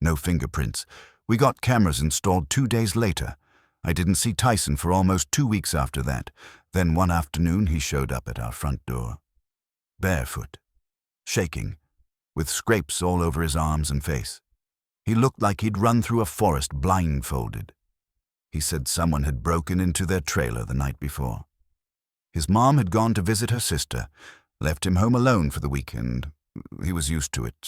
No fingerprints. We got cameras installed 2 days later. I didn't see Tyson for almost 2 weeks after that. Then one afternoon he showed up at our front door. Barefoot, shaking, with scrapes all over his arms and face. He looked like he'd run through a forest blindfolded. He said someone had broken into their trailer the night before. His mom had gone to visit her sister, left him home alone for the weekend. He was used to it.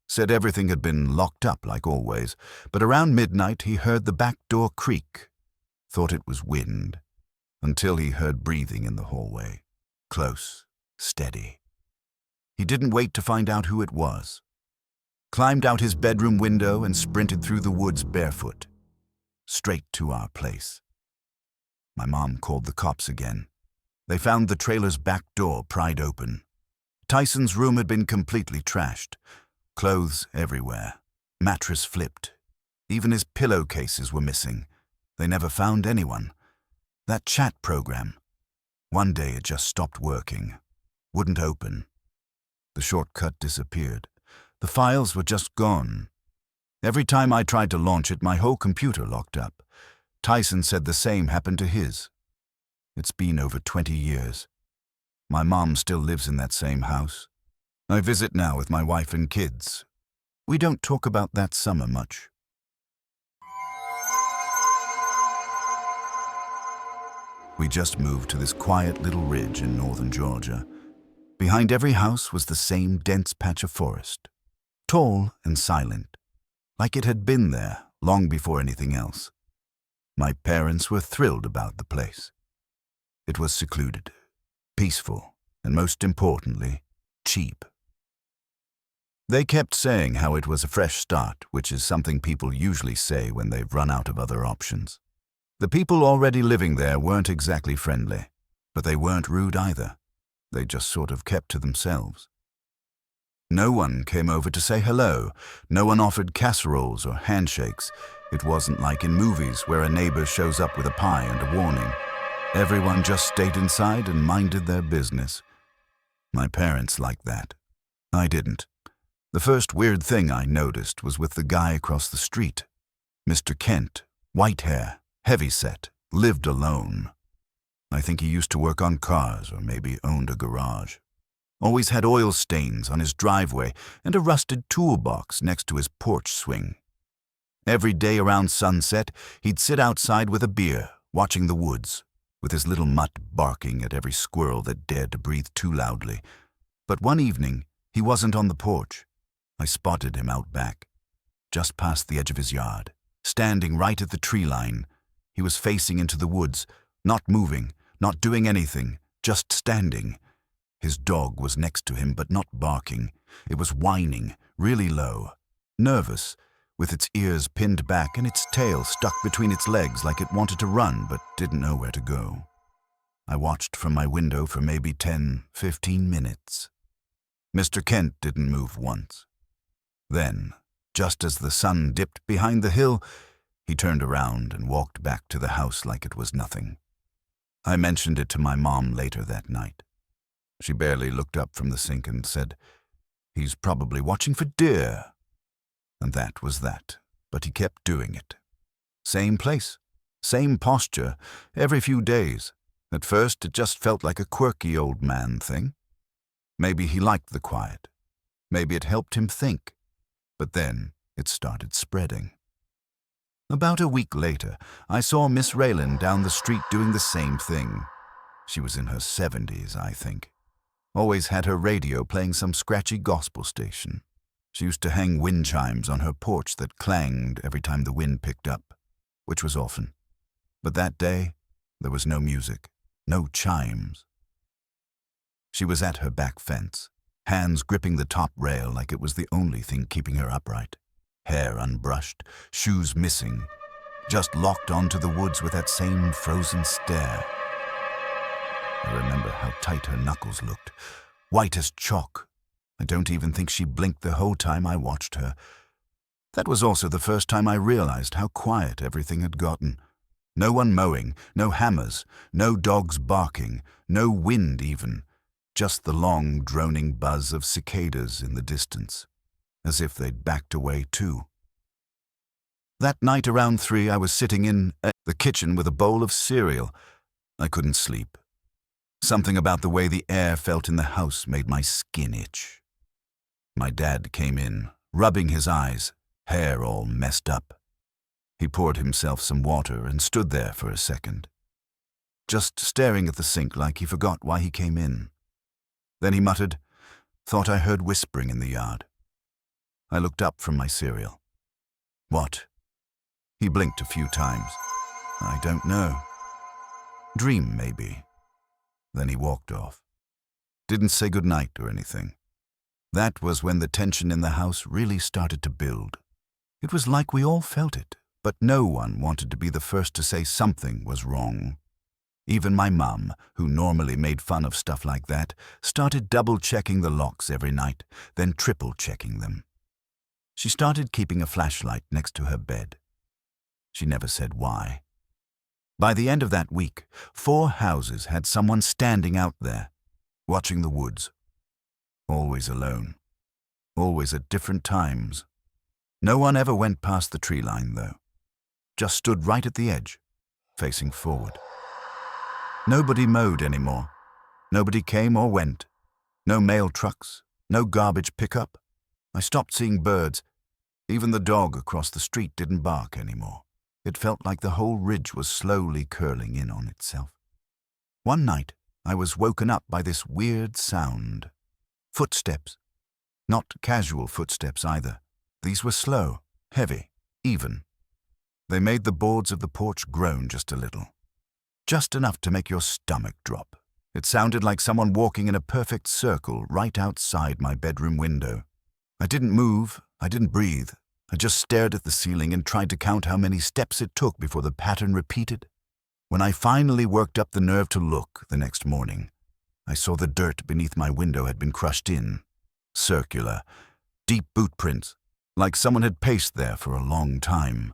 Said everything had been locked up like always, but around midnight he heard the back door creak. Thought it was wind, until he heard breathing in the hallway. Close, steady. He didn't wait to find out who it was. Climbed out his bedroom window and sprinted through the woods barefoot, straight to our place. My mom called the cops again. They found the trailer's back door pried open. Tyson's room had been completely trashed. Clothes everywhere. Mattress flipped. Even his pillowcases were missing. They never found anyone. That chat program. One day it just stopped working. Wouldn't open. The shortcut disappeared. The files were just gone. Every time I tried to launch it, my whole computer locked up. Tyson said the same happened to his. It's been over 20 years. My mom still lives in that same house. I visit now with my wife and kids. We don't talk about that summer much. We just moved to this quiet little ridge in northern Georgia. Behind every house was the same dense patch of forest, tall and silent, like it had been there long before anything else. My parents were thrilled about the place. It was secluded, peaceful, and most importantly, cheap. They kept saying how it was a fresh start, which is something people usually say when they've run out of other options. The people already living there weren't exactly friendly, but they weren't rude either. They just sort of kept to themselves. No one came over to say hello. No one offered casseroles or handshakes. It wasn't like in movies where a neighbor shows up with a pie and a warning. Everyone just stayed inside and minded their business. My parents liked that. I didn't. The first weird thing I noticed was with the guy across the street. Mr. Kent, white hair, heavy-set, lived alone. I think he used to work on cars or maybe owned a garage. Always had oil stains on his driveway and a rusted toolbox next to his porch swing. Every day around sunset, he'd sit outside with a beer, watching the woods, with his little mutt barking at every squirrel that dared to breathe too loudly. But one evening, he wasn't on the porch. I spotted him out back, just past the edge of his yard, standing right at the tree line. He was facing into the woods, not moving, not doing anything, just standing. His dog was next to him, but not barking. It was whining, really low, nervous, with its ears pinned back and its tail stuck between its legs like it wanted to run but didn't know where to go. I watched from my window for maybe 10, 15 minutes. Mr. Kent didn't move once. Then, Just as the sun dipped behind the hill, he turned around and walked back to the house like it was nothing. I mentioned it to my mom later that night. She barely looked up from the sink and said, "He's probably watching for deer." And that was that, but he kept doing it. Same place, same posture, every few days. At first, it just felt like a quirky old man thing. Maybe he liked the quiet. Maybe it helped him think. But then it started spreading. About a week later, I saw Miss Raylan down the street doing the same thing. She was in her 70s, I think. Always had her radio playing some scratchy gospel station. She used to hang wind chimes on her porch that clanged every time the wind picked up, which was often. But that day, there was no music, no chimes. She was at her back fence, hands gripping the top rail like it was the only thing keeping her upright. Hair unbrushed, shoes missing, just locked onto the woods with that same frozen stare. I remember how tight her knuckles looked, white as chalk. I don't even think she blinked the whole time I watched her. That was also the first time I realized how quiet everything had gotten. No one mowing, no hammers, no dogs barking, no wind even. Just the long, droning buzz of cicadas in the distance, as if they'd backed away too. That night around 3, I was sitting in the kitchen with a bowl of cereal. I couldn't sleep. Something about the way the air felt in the house made my skin itch. My dad came in, rubbing his eyes, hair all messed up. He poured himself some water and stood there for a second, just staring at the sink like he forgot why he came in. Then he muttered, "Thought I heard whispering in the yard." I looked up from my cereal. "What?" He blinked a few times. "I don't know. Dream, maybe." Then he walked off. Didn't say goodnight or anything. That was when the tension in the house really started to build. It was like we all felt it, but no one wanted to be the first to say something was wrong. Even my mum, who normally made fun of stuff like that, started double-checking the locks every night, then triple-checking them. She started keeping a flashlight next to her bed. She never said why. By the end of that week, 4 houses had someone standing out there, watching the woods. Always alone. Always at different times. No one ever went past the tree line, though. Just stood right at the edge, facing forward. Nobody mowed anymore. Nobody came or went. No mail trucks. No garbage pickup. I stopped seeing birds. Even the dog across the street didn't bark anymore. It felt like the whole ridge was slowly curling in on itself. One night, I was woken up by this weird sound. Footsteps. Not casual footsteps either. These were slow, heavy, even. They made the boards of the porch groan just a little. Just enough to make your stomach drop. It sounded like someone walking in a perfect circle right outside my bedroom window. I didn't move, I didn't breathe. I just stared at the ceiling and tried to count how many steps it took before the pattern repeated. When I finally worked up the nerve to look the next morning, I saw the dirt beneath my window had been crushed in. Circular, deep boot prints, like someone had paced there for a long time.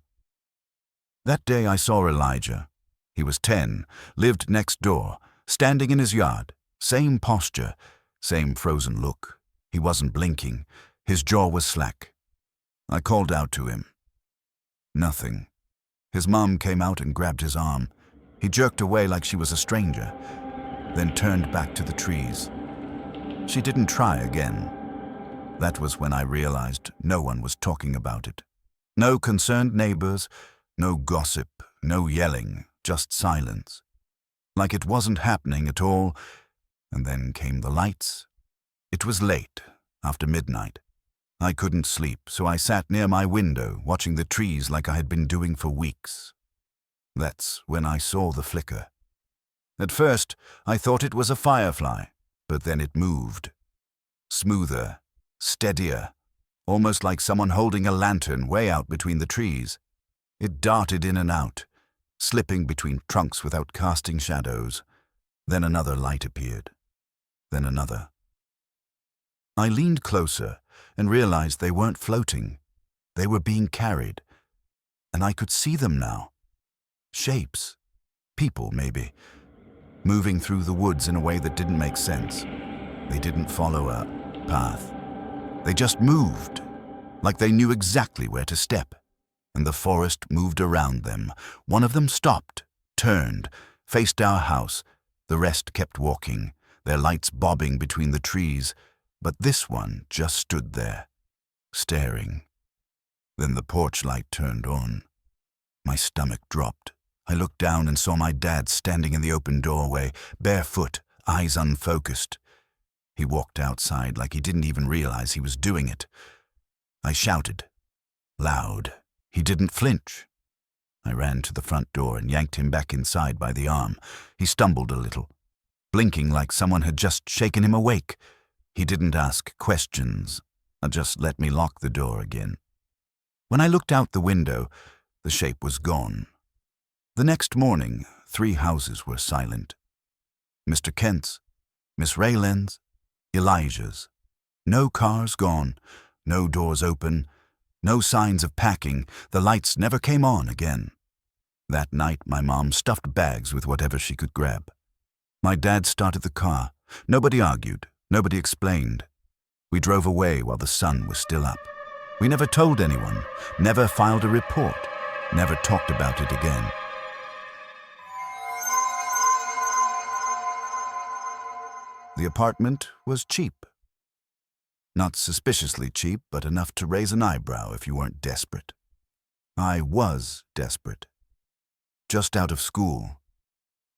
That day I saw Elijah. He was 10, lived next door, standing in his yard, same posture, same frozen look. He wasn't blinking. His jaw was slack. I called out to him. Nothing. His mom came out and grabbed his arm. He jerked away like she was a stranger, then turned back to the trees. She didn't try again. That was when I realized no one was talking about it. No concerned neighbors, no gossip, no yelling, just silence. Like it wasn't happening at all. And then came the lights. It was late, after midnight. I couldn't sleep, so I sat near my window, watching the trees like I had been doing for weeks. That's when I saw the flicker. At first, I thought it was a firefly, but then it moved. Smoother, steadier, almost like someone holding a lantern way out between the trees. It darted in and out, slipping between trunks without casting shadows. Then another light appeared. Then another. I leaned closer and realized they weren't floating. They were being carried, and I could see them now. Shapes. People, maybe. Moving through the woods in a way that didn't make sense. They didn't follow a path. They just moved, like they knew exactly where to step. And the forest moved around them. One of them stopped, turned, faced our house. The rest kept walking, their lights bobbing between the trees. But this one just stood there, staring. Then the porch light turned on. My stomach dropped. I looked down and saw my dad standing in the open doorway, barefoot, eyes unfocused. He walked outside like he didn't even realize he was doing it. I shouted, loud. He didn't flinch. I ran to the front door and yanked him back inside by the arm. He stumbled a little, blinking like someone had just shaken him awake. He didn't ask questions, just let me lock the door again. When I looked out the window, the shape was gone. The next morning, 3 houses were silent. Mr. Kent's, Miss Raylan's, Elijah's. No cars gone, no doors open, no signs of packing. The lights never came on again. That night, my mom stuffed bags with whatever she could grab. My dad started the car. Nobody argued. Nobody explained. We drove away while the sun was still up. We never told anyone, never filed a report, never talked about it again. The apartment was cheap. Not suspiciously cheap, but enough to raise an eyebrow if you weren't desperate. I was desperate. Just out of school,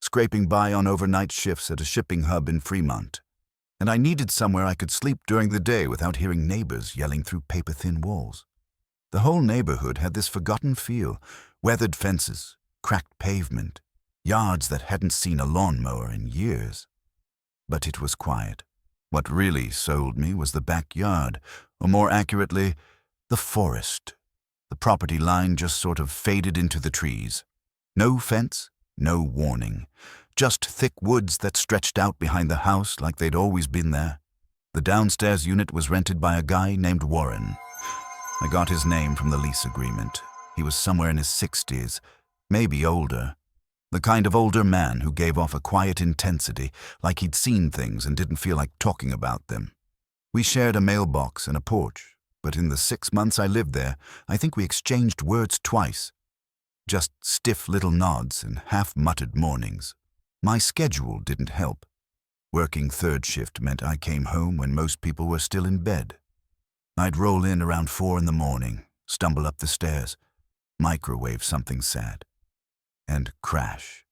scraping by on overnight shifts at a shipping hub in Fremont, and I needed somewhere I could sleep during the day without hearing neighbors yelling through paper-thin walls. The whole neighborhood had this forgotten feel, weathered fences, cracked pavement, yards that hadn't seen a lawnmower in years. But it was quiet. What really sold me was the backyard, or more accurately, the forest. The property line just sort of faded into the trees. No fence, no warning. Just thick woods that stretched out behind the house like they'd always been there. The downstairs unit was rented by a guy named Warren. I got his name from the lease agreement. He was somewhere in his 60s, maybe older. The kind of older man who gave off a quiet intensity, like he'd seen things and didn't feel like talking about them. We shared a mailbox and a porch, but in the 6 months I lived there, I think we exchanged words twice. Just stiff little nods and half-muttered mornings. My schedule didn't help. Working third shift meant I came home when most people were still in bed. I'd roll in around 4 in the morning, stumble up the stairs, microwave something sad, and crash.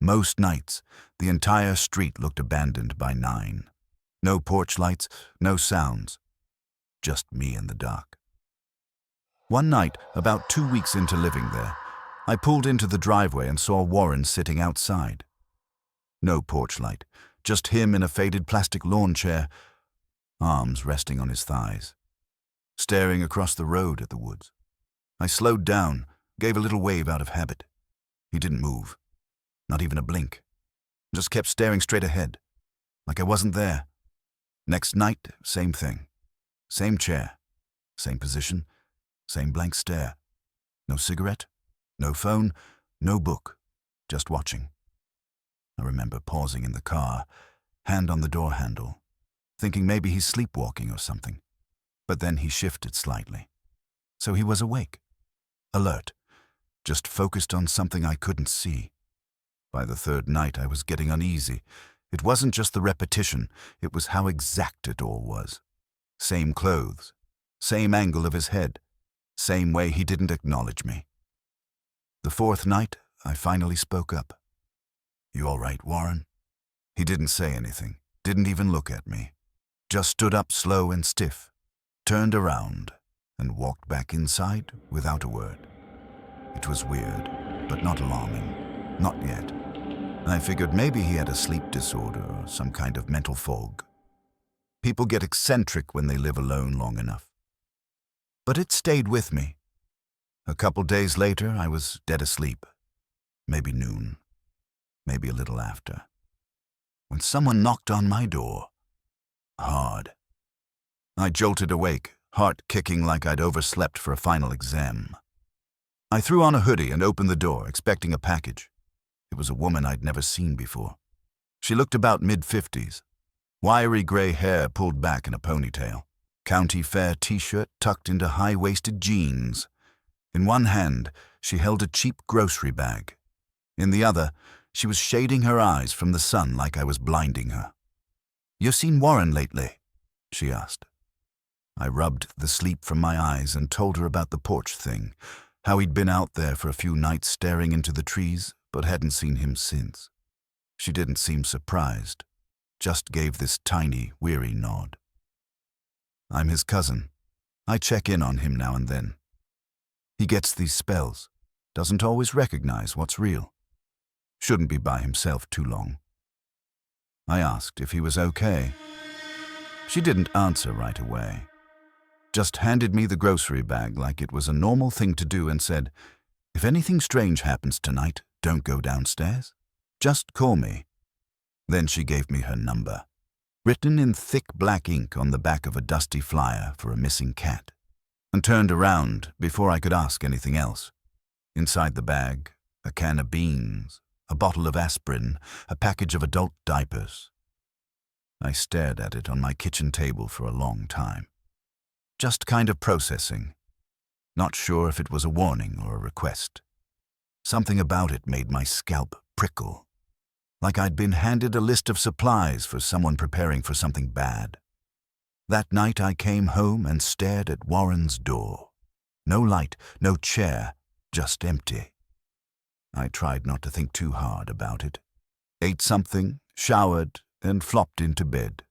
Most nights, the entire street looked abandoned by 9. No porch lights, no sounds. Just me in the dark. One night, about 2 weeks into living there, I pulled into the driveway and saw Warren sitting outside. No porch light, just him in a faded plastic lawn chair, arms resting on his thighs, staring across the road at the woods. I slowed down, gave a little wave out of habit. He didn't move, not even a blink, just kept staring straight ahead, like I wasn't there. Next night, same thing. Same chair, same position, same blank stare. No cigarette, no phone, no book, just watching. I remember pausing in the car, hand on the door handle, thinking maybe he's sleepwalking or something. But then he shifted slightly. So he was awake, alert, just focused on something I couldn't see. By the 3rd night, I was getting uneasy. It wasn't just the repetition, it was how exact it all was. Same clothes, same angle of his head, same way he didn't acknowledge me. The 4th night, I finally spoke up. "You all right, Warren?" He didn't say anything, didn't even look at me. Just stood up slow and stiff, turned around, and walked back inside without a word. It was weird, but not alarming. Not yet. I figured maybe he had a sleep disorder or some kind of mental fog. People get eccentric when they live alone long enough. But it stayed with me. A couple days later, I was dead asleep. Maybe noon. Maybe a little after. When someone knocked on my door. Hard. I jolted awake, heart kicking like I'd overslept for a final exam. I threw on a hoodie and opened the door, expecting a package. It was a woman I'd never seen before. She looked about mid-50s, wiry gray hair pulled back in a ponytail, county fair t-shirt tucked into high-waisted jeans. In one hand, she held a cheap grocery bag. In the other, she was shading her eyes from the sun like I was blinding her. "You seen Warren lately?" she asked. I rubbed the sleep from my eyes and told her about the porch thing, how he'd been out there for a few nights staring into the trees, but hadn't seen him since. She didn't seem surprised, just gave this tiny, weary nod. "I'm his cousin. I check in on him now and then. He gets these spells, doesn't always recognize what's real. Shouldn't be by himself too long." I asked if he was okay. She didn't answer right away, just handed me the grocery bag like it was a normal thing to do and said, "If anything strange happens tonight, don't go downstairs. Just call me." Then she gave me her number, written in thick black ink on the back of a dusty flyer for a missing cat, and turned around before I could ask anything else. Inside the bag, a can of beans, a bottle of aspirin, a package of adult diapers. I stared at it on my kitchen table for a long time, just kind of processing, not sure if it was a warning or a request. Something about it made my scalp prickle, like I'd been handed a list of supplies for someone preparing for something bad. That night I came home and stared at Warren's door. No light, no chair, just empty. I tried not to think too hard about it. Ate something, showered, and flopped into bed.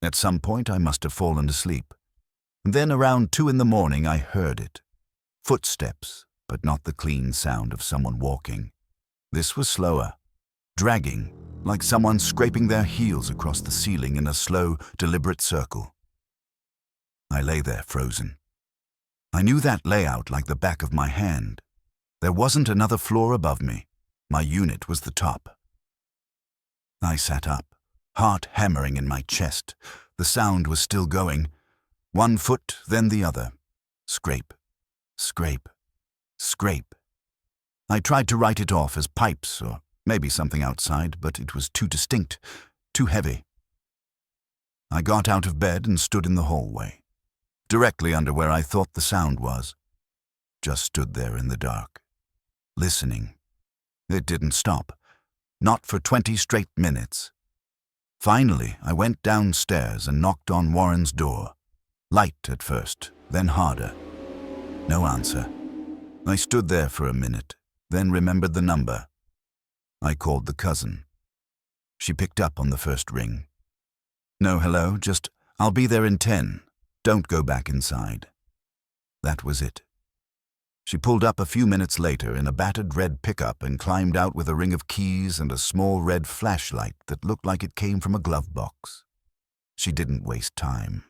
At some point I must have fallen asleep. Then around 2 a.m. I heard it. Footsteps, but not the clean sound of someone walking. This was slower, dragging, like someone scraping their heels across the ceiling in a slow, deliberate circle. I lay there frozen. I knew that layout like the back of my hand. There wasn't another floor above me. My unit was the top. I sat up, heart hammering in my chest. The sound was still going. One foot, then the other. Scrape, scrape, scrape. I tried to write it off as pipes or maybe something outside, but it was too distinct, too heavy. I got out of bed and stood in the hallway, directly under where I thought the sound was. Just stood there in the dark, listening. It didn't stop, not for 20 straight minutes. Finally, I went downstairs and knocked on Warren's door. Light at first, then harder. No answer. I stood there for a minute, then remembered the number. I called the cousin. She picked up on the first ring. "No, hello, just, I'll be there in 10. Don't go back inside." That was it. She pulled up a few minutes later in a battered red pickup and climbed out with a ring of keys and a small red flashlight that looked like it came from a glove box. She didn't waste time.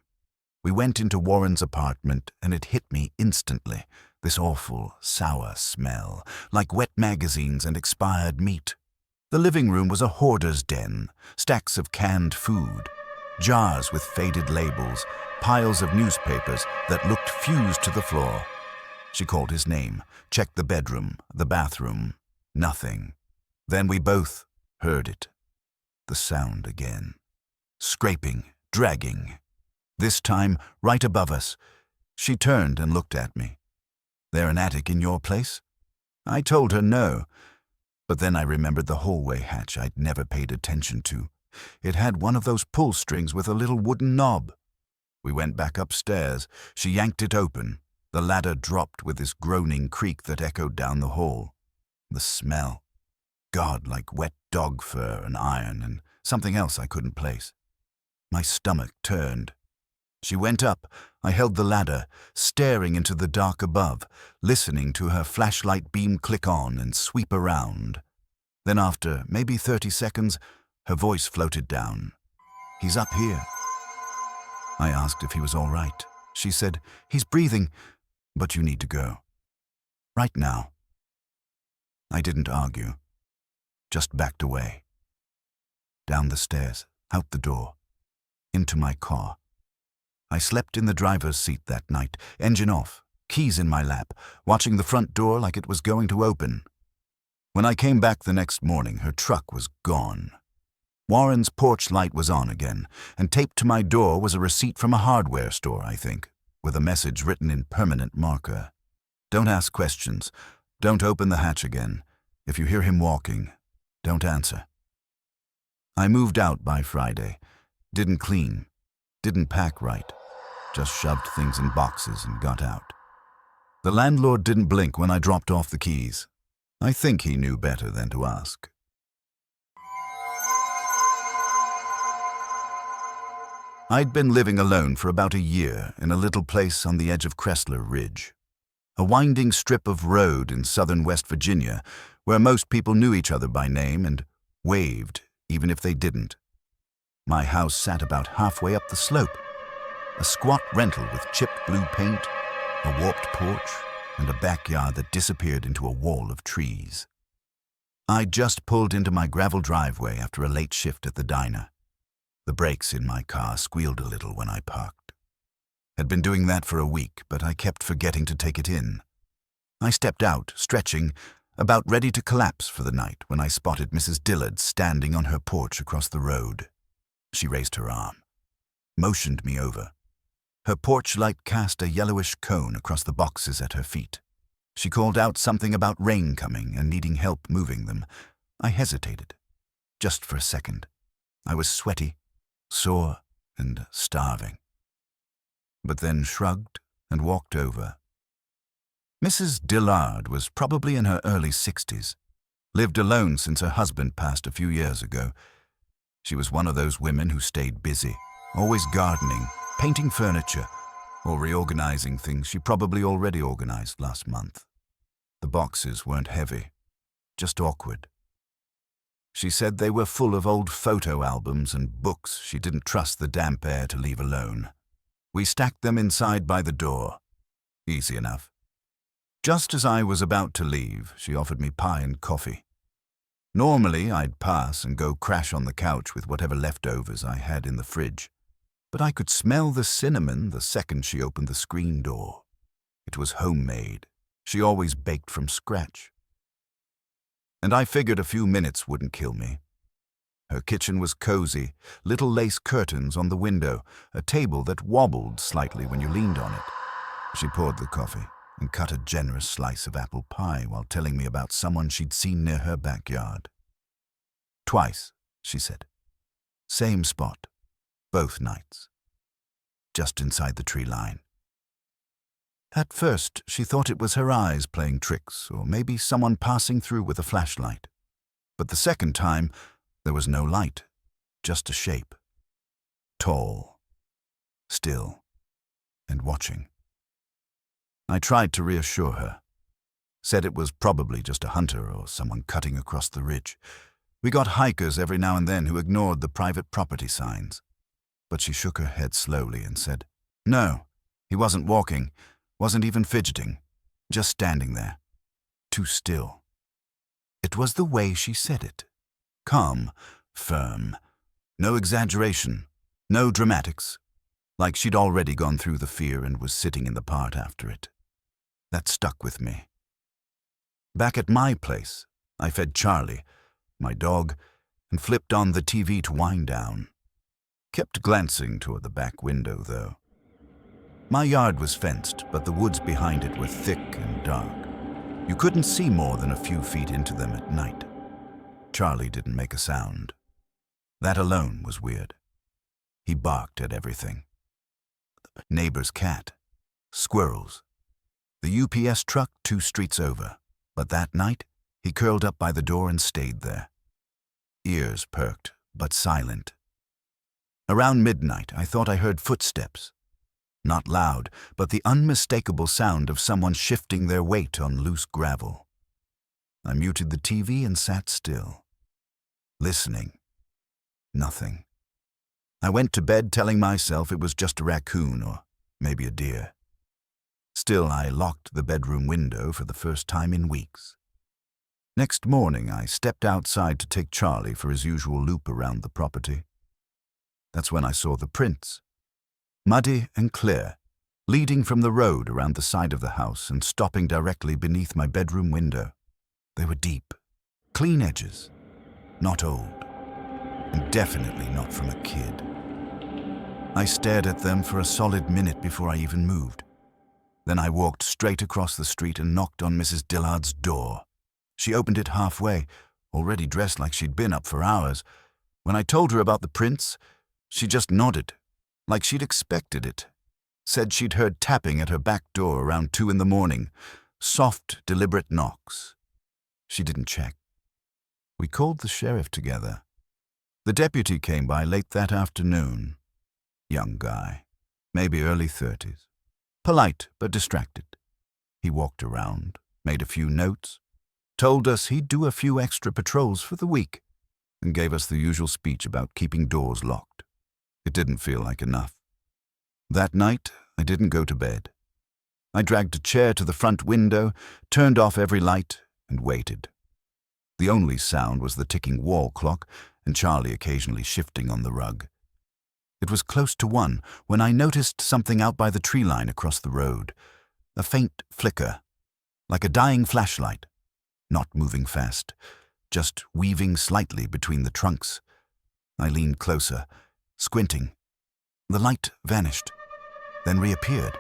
We went into Warren's apartment and it hit me instantly, this awful, sour smell, like wet magazines and expired meat. The living room was a hoarder's den, stacks of canned food, jars with faded labels, piles of newspapers that looked fused to the floor. She called his name, checked the bedroom, the bathroom. Nothing. Then we both heard it. The sound again. Scraping, dragging. This time, right above us. She turned and looked at me. "There an attic in your place?" I told her no, but then I remembered the hallway hatch I'd never paid attention to. It had one of those pull strings with a little wooden knob. We went back upstairs. She yanked it open. The ladder dropped with this groaning creak that echoed down the hall. The smell. God, like wet dog fur and iron and something else I couldn't place. My stomach turned. She went up. I held the ladder, staring into the dark above, listening to her flashlight beam click on and sweep around. Then after maybe 30 seconds, her voice floated down. "He's up here." I asked if he was all right. She said, "He's breathing, but you need to go. Right now." I didn't argue, just backed away. Down the stairs, out the door, into my car. I slept in the driver's seat that night, engine off, keys in my lap, watching the front door like it was going to open. When I came back the next morning, her truck was gone. Warren's porch light was on again, and taped to my door was a receipt from a hardware store, I think, with a message written in permanent marker. Don't ask questions. Don't open the hatch again. If you hear him walking, don't answer. I moved out by Friday. Didn't clean. Didn't pack right. Just shoved things in boxes and got out. The landlord didn't blink when I dropped off the keys. I think he knew better than to ask. I'd been living alone for about a year in a little place on the edge of Alder Ridge, a winding strip of road in southern West Virginia where most people knew each other by name and waved even if they didn't. My house sat about halfway up the slope, a squat rental with chipped blue paint, a warped porch, and a backyard that disappeared into a wall of trees. I'd just pulled into my gravel driveway after a late shift at the diner. The brakes in my car squealed a little when I parked. Had been doing that for a week, but I kept forgetting to take it in. I stepped out, stretching, about ready to collapse for the night when I spotted Mrs. Dillard standing on her porch across the road. She raised her arm, motioned me over. Her porch light cast a yellowish cone across the boxes at her feet. She called out something about rain coming and needing help moving them. I hesitated, just for a second. I was sweaty, sore, and starving. But then shrugged and walked over. Mrs. Dillard was probably in her early 60s, lived alone since her husband passed a few years ago. She was one of those women who stayed busy, always gardening, painting furniture, or reorganizing things she probably already organized last month. The boxes weren't heavy, just awkward. She said they were full of old photo albums and books she didn't trust the damp air to leave alone. We stacked them inside by the door. Easy enough. Just as I was about to leave, she offered me pie and coffee. Normally, I'd pass and go crash on the couch with whatever leftovers I had in the fridge. But I could smell the cinnamon the second she opened the screen door. It was homemade. She always baked from scratch. And I figured a few minutes wouldn't kill me. Her kitchen was cozy, little lace curtains on the window, a table that wobbled slightly when you leaned on it. She poured the coffee and cut a generous slice of apple pie while telling me about someone she'd seen near her backyard. Twice, she said. Same spot, both nights. Just inside the tree line. At first, she thought it was her eyes playing tricks, or maybe someone passing through with a flashlight. But the second time, there was no light, just a shape. Tall, still, and watching. I tried to reassure her. Said it was probably just a hunter or someone cutting across the ridge. We got hikers every now and then who ignored the private property signs. But she shook her head slowly and said, "No, he wasn't walking. Wasn't even fidgeting, just standing there, too still." It was the way she said it. Calm, firm, no exaggeration, no dramatics, like she'd already gone through the fear and was sitting in the part after it. That stuck with me. Back at my place, I fed Charlie, my dog, and flipped on the TV to wind down. Kept glancing toward the back window, though. My yard was fenced, but the woods behind it were thick and dark. You couldn't see more than a few feet into them at night. Charlie didn't make a sound. That alone was weird. He barked at everything. The neighbor's cat, squirrels, the UPS truck 2 streets over. But that night, he curled up by the door and stayed there. Ears perked, but silent. Around midnight, I thought I heard footsteps. Not loud, but the unmistakable sound of someone shifting their weight on loose gravel. I muted the TV and sat still, listening. Nothing. I went to bed telling myself it was just a raccoon or maybe a deer. Still, I locked the bedroom window for the first time in weeks. Next morning, I stepped outside to take Charlie for his usual loop around the property. That's when I saw the prints. muddy and clear, leading from the road around the side of the house and stopping directly beneath my bedroom window. They were deep, clean edges, not old, and definitely not from a kid. I stared at them for a solid minute before I even moved. Then I walked straight across the street and knocked on Mrs. Dillard's door. She opened it halfway, already dressed like she'd been up for hours. When I told her about the prints, she just nodded, like she'd expected it. Said she'd heard tapping at her back door around 2 a.m, soft, deliberate knocks. She didn't check. We called the sheriff together. The deputy came by late that afternoon. Young guy, maybe early 30s. Polite but distracted. He walked around, made a few notes, told us he'd do a few extra patrols for the week, and gave us the usual speech about keeping doors locked. It didn't feel like enough. That night, I didn't go to bed. I dragged a chair to the front window, turned off every light, and waited. The only sound was the ticking wall clock and Charlie occasionally shifting on the rug. It was close to 1 when I noticed something out by the tree line across the road. A faint flicker, like a dying flashlight, not moving fast, just weaving slightly between the trunks. I leaned closer, squinting. The light vanished, then reappeared.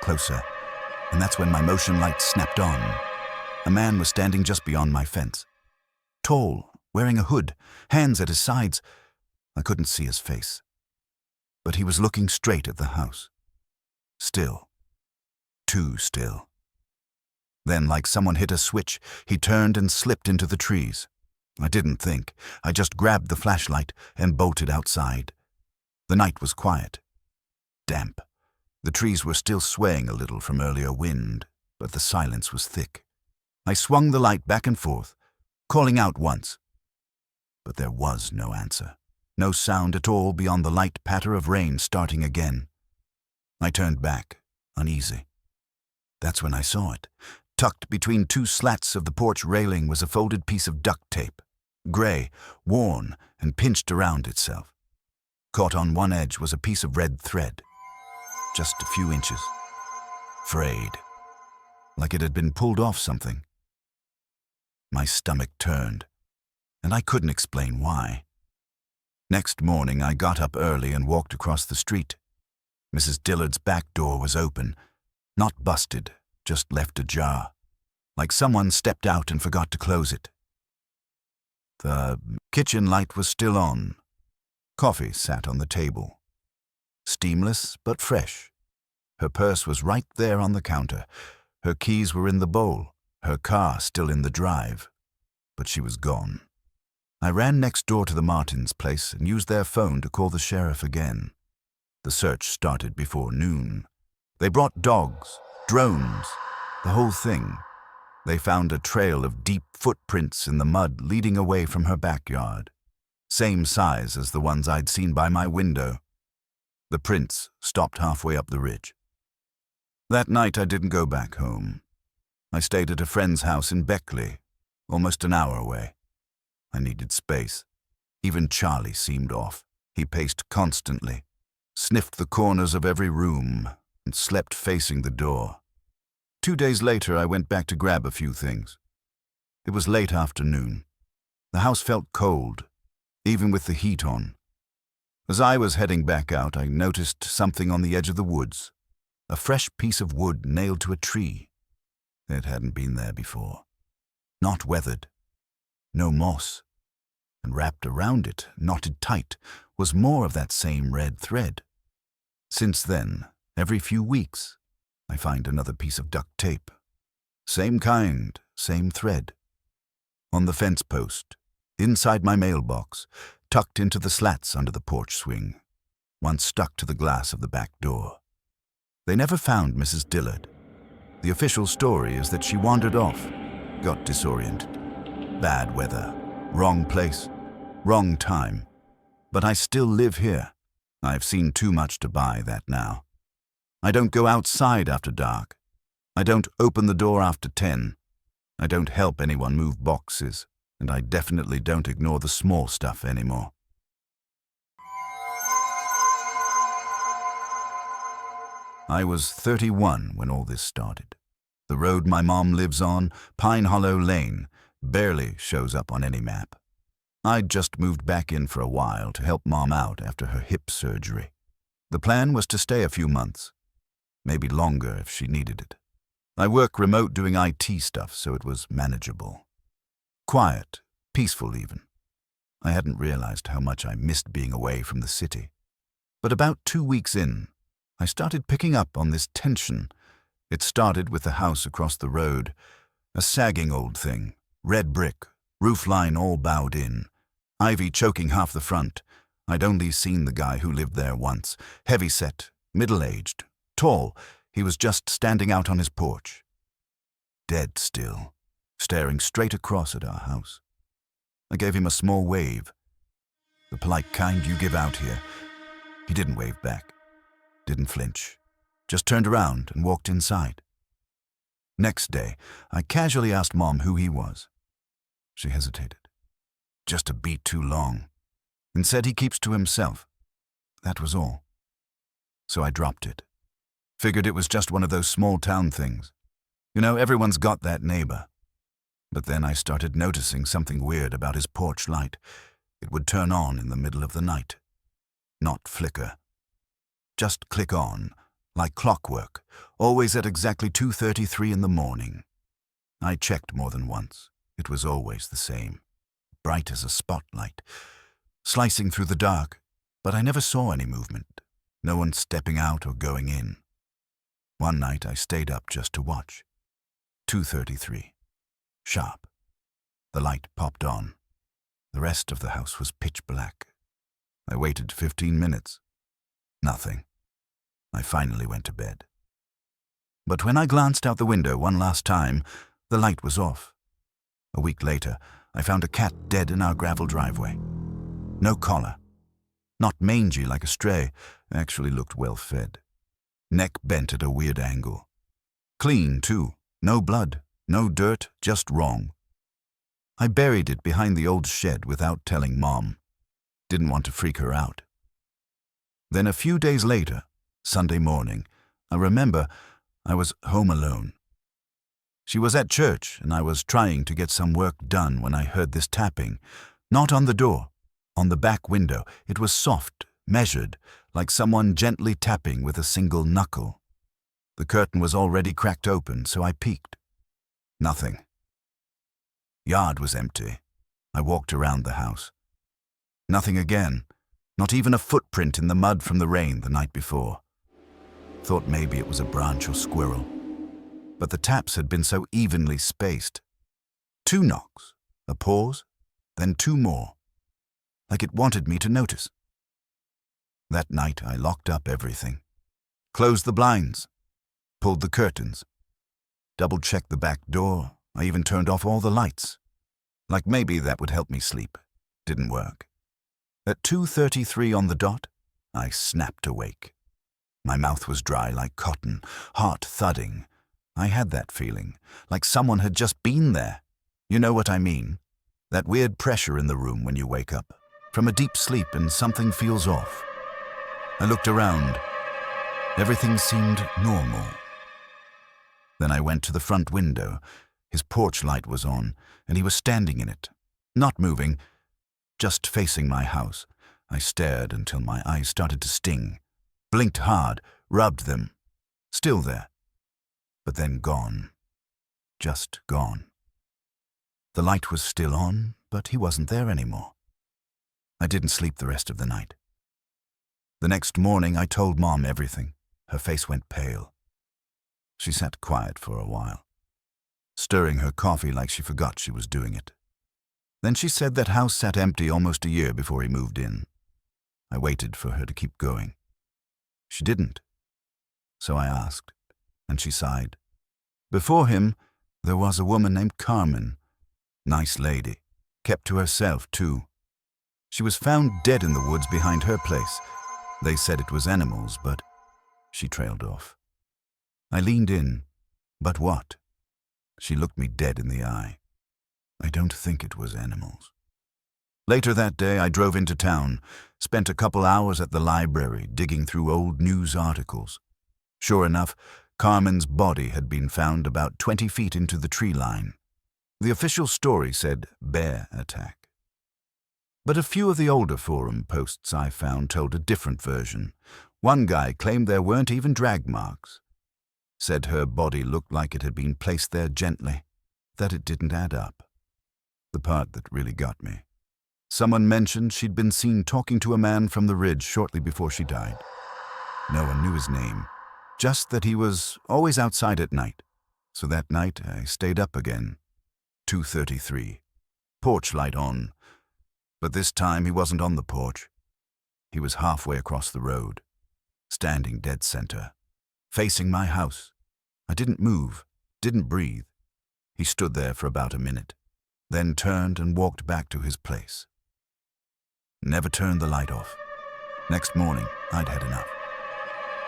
Closer, and that's when my motion light snapped on. A man was standing just beyond my fence. Tall, wearing a hood, hands at his sides. I couldn't see his face. But he was looking straight at the house. Still. Too still. Then, like someone hit a switch, he turned and slipped into the trees. I didn't think. I just grabbed the flashlight and bolted outside. The night was quiet. Damp. The trees were still swaying a little from earlier wind, but the silence was thick. I swung the light back and forth, calling out once. But there was no answer. No sound at all beyond the light patter of rain starting again. I turned back, uneasy. That's when I saw it. Tucked between 2 slats of the porch railing was a folded piece of duct tape, gray, worn, and pinched around itself. Caught on one edge was a piece of red thread, just a few inches. Frayed, like it had been pulled off something. My stomach turned, and I couldn't explain why. Next morning, I got up early and walked across the street. Mrs. Dillard's back door was open, not busted, just left ajar, like someone stepped out and forgot to close it. The kitchen light was still on. Coffee sat on the table. Steamless but fresh. Her purse was right there on the counter. Her keys were in the bowl, her car still in the drive. But she was gone. I ran next door to the Martins' place and used their phone to call the sheriff again. The search started before noon. They brought dogs, drones, the whole thing. They found a trail of deep footprints in the mud leading away from her backyard, same size as the ones I'd seen by my window. The prints stopped halfway up the ridge. That night I didn't go back home. I stayed at a friend's house in Beckley, almost an hour away. I needed space. Even Charlie seemed off. He paced constantly, sniffed the corners of every room, and slept facing the door. 2 days later, I went back to grab a few things. It was late afternoon. The house felt cold, even with the heat on. As I was heading back out, I noticed something on the edge of the woods, a fresh piece of wood nailed to a tree. It hadn't been there before. Not weathered. No moss. And wrapped around it, knotted tight, was more of that same red thread. Since then, every few weeks, I find another piece of duct tape. Same kind, same thread. On the fence post, inside my mailbox, tucked into the slats under the porch swing, once stuck to the glass of the back door. They never found Mrs. Dillard. The official story is that she wandered off, got disoriented. Bad weather, wrong place, wrong time. But I still live here. I've seen too much to buy that now. I don't go outside after dark. I don't open the door after 10. I don't help anyone move boxes, and I definitely don't ignore the small stuff anymore. I was 31 when all this started. The road my mom lives on, Pine Hollow Lane, barely shows up on any map. I'd just moved back in for a while to help Mom out after her hip surgery. The plan was to stay a few months, maybe longer if she needed it. I work remote doing IT stuff, so it was manageable. Quiet, peaceful even. I hadn't realized how much I missed being away from the city. But about 2 weeks in, I started picking up on this tension. It started with the house across the road, a sagging old thing, red brick, roofline all bowed in, ivy choking half the front. I'd only seen the guy who lived there once, heavy-set, middle-aged, tall. He was just standing out on his porch. Dead still, staring straight across at our house. I gave him a small wave, the polite kind you give out here. He didn't wave back, didn't flinch, just turned around and walked inside. Next day, I casually asked Mom who he was. She hesitated. Just a beat too long, and said he keeps to himself. That was all. So I dropped it. Figured it was just one of those small-town things. You know, everyone's got that neighbor. But then I started noticing something weird about his porch light. It would turn on in the middle of the night. Not flicker. Just click on, like clockwork, always at exactly 2:33 in the morning. I checked more than once. It was always the same. Bright as a spotlight, slicing through the dark, but I never saw any movement. No one stepping out or going in. One night I stayed up just to watch. 2:33. Sharp. The light popped on. The rest of the house was pitch black. I waited 15 minutes. Nothing. I finally went to bed. But when I glanced out the window one last time, the light was off. A week later, I found a cat dead in our gravel driveway. No collar. Not mangy like a stray, actually looked well fed. Neck bent at a weird angle. Clean, too. No blood, no dirt, just wrong. I buried it behind the old shed without telling Mom. Didn't want to freak her out. Then a few days later, Sunday morning, I remember I was home alone. She was at church, and I was trying to get some work done when I heard this tapping. Not on the door, on the back window. It was soft, measured, like someone gently tapping with a single knuckle. The curtain was already cracked open, so I peeked. Nothing. Yard was empty. I walked around the house. Nothing again. Not even a footprint in the mud from the rain the night before. Thought maybe it was a branch or squirrel. But the taps had been so evenly spaced. 2 knocks, a pause, then 2 more. Like it wanted me to notice. That night I locked up everything. Closed the blinds. Pulled the curtains. Double-checked the back door. I even turned off all the lights. Like maybe that would help me sleep. Didn't work. At 2:33 on the dot, I snapped awake. My mouth was dry like cotton, heart thudding. I had that feeling, like someone had just been there. You know what I mean? That weird pressure in the room when you wake up, from a deep sleep and something feels off. I looked around. Everything seemed normal. Then I went to the front window. His porch light was on, and he was standing in it, not moving, just facing my house. I stared until my eyes started to sting, blinked hard, rubbed them. Still there. But then gone. Just gone. The light was still on, but he wasn't there anymore. I didn't sleep the rest of the night. The next morning I told Mom everything. Her face went pale. She sat quiet for a while, stirring her coffee like she forgot she was doing it. Then she said that house sat empty almost a year before he moved in. I waited for her to keep going. She didn't. So I asked, and she sighed. Before him, there was a woman named Carmen. Nice lady. Kept to herself, too. She was found dead in the woods behind her place. They said it was animals, but she trailed off. I leaned in. But what? She looked me dead in the eye. I don't think it was animals. Later that day, I drove into town, spent a couple hours at the library digging through old news articles. Sure enough, Carmen's body had been found about 20 feet into the tree line. The official story said bear attack. But a few of the older forum posts I found told a different version. One guy claimed there weren't even drag marks. Said her body looked like it had been placed there gently, that it didn't add up. The part that really got me. Someone mentioned she'd been seen talking to a man from the ridge shortly before she died. No one knew his name, just that he was always outside at night. So that night I stayed up again. 2:33. Porch light on. But this time he wasn't on the porch. He was halfway across the road, standing dead center, facing my house. I didn't move, didn't breathe. He stood there for about a minute, then turned and walked back to his place. Never turned the light off. Next morning, I'd had enough.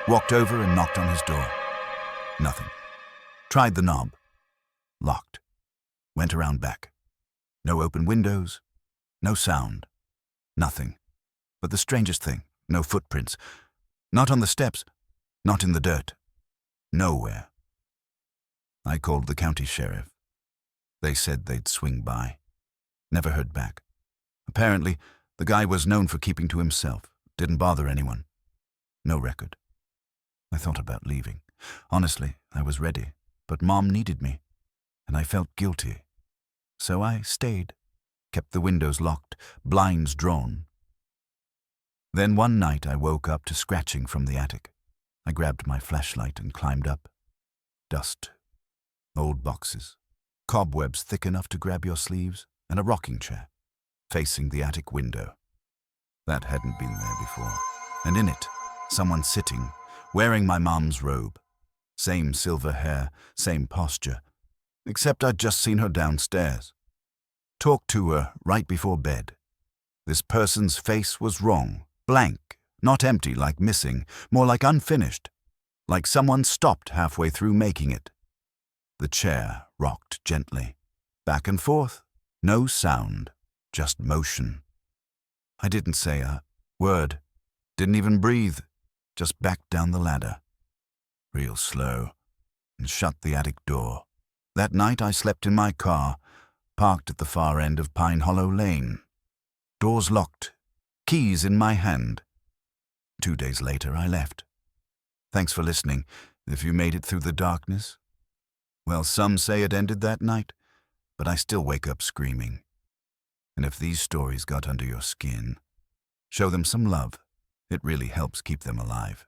Walked over and knocked on his door. Nothing. Tried the knob. Locked. Went around back. No open windows. No sound. Nothing. But the strangest thing, no footprints. Not on the steps. Not in the dirt. Nowhere. I called the county sheriff. They said they'd swing by. Never heard back. Apparently, the guy was known for keeping to himself. Didn't bother anyone. No record. I thought about leaving. Honestly, I was ready. But Mom needed me. And I felt guilty. So I stayed. Kept the windows locked, blinds drawn. Then one night I woke up to scratching from the attic. I grabbed my flashlight and climbed up. Dust. Old boxes. Cobwebs thick enough to grab your sleeves, and a rocking chair, facing the attic window. That hadn't been there before. And in it, someone sitting, wearing my mom's robe. Same silver hair, same posture, except I'd just seen her downstairs. Talked to her right before bed. This person's face was wrong, blank, not empty like missing, more like unfinished, like someone stopped halfway through making it. The chair rocked gently, back and forth, no sound, just motion. I didn't say a word, didn't even breathe, just backed down the ladder, real slow, and shut the attic door. That night I slept in my car, parked at the far end of Pine Hollow Lane. Doors locked, keys in my hand. 2 days later I left. Thanks for listening, if you made it through the darkness. Well, some say it ended that night, but I still wake up screaming. And if these stories got under your skin, show them some love. It really helps keep them alive.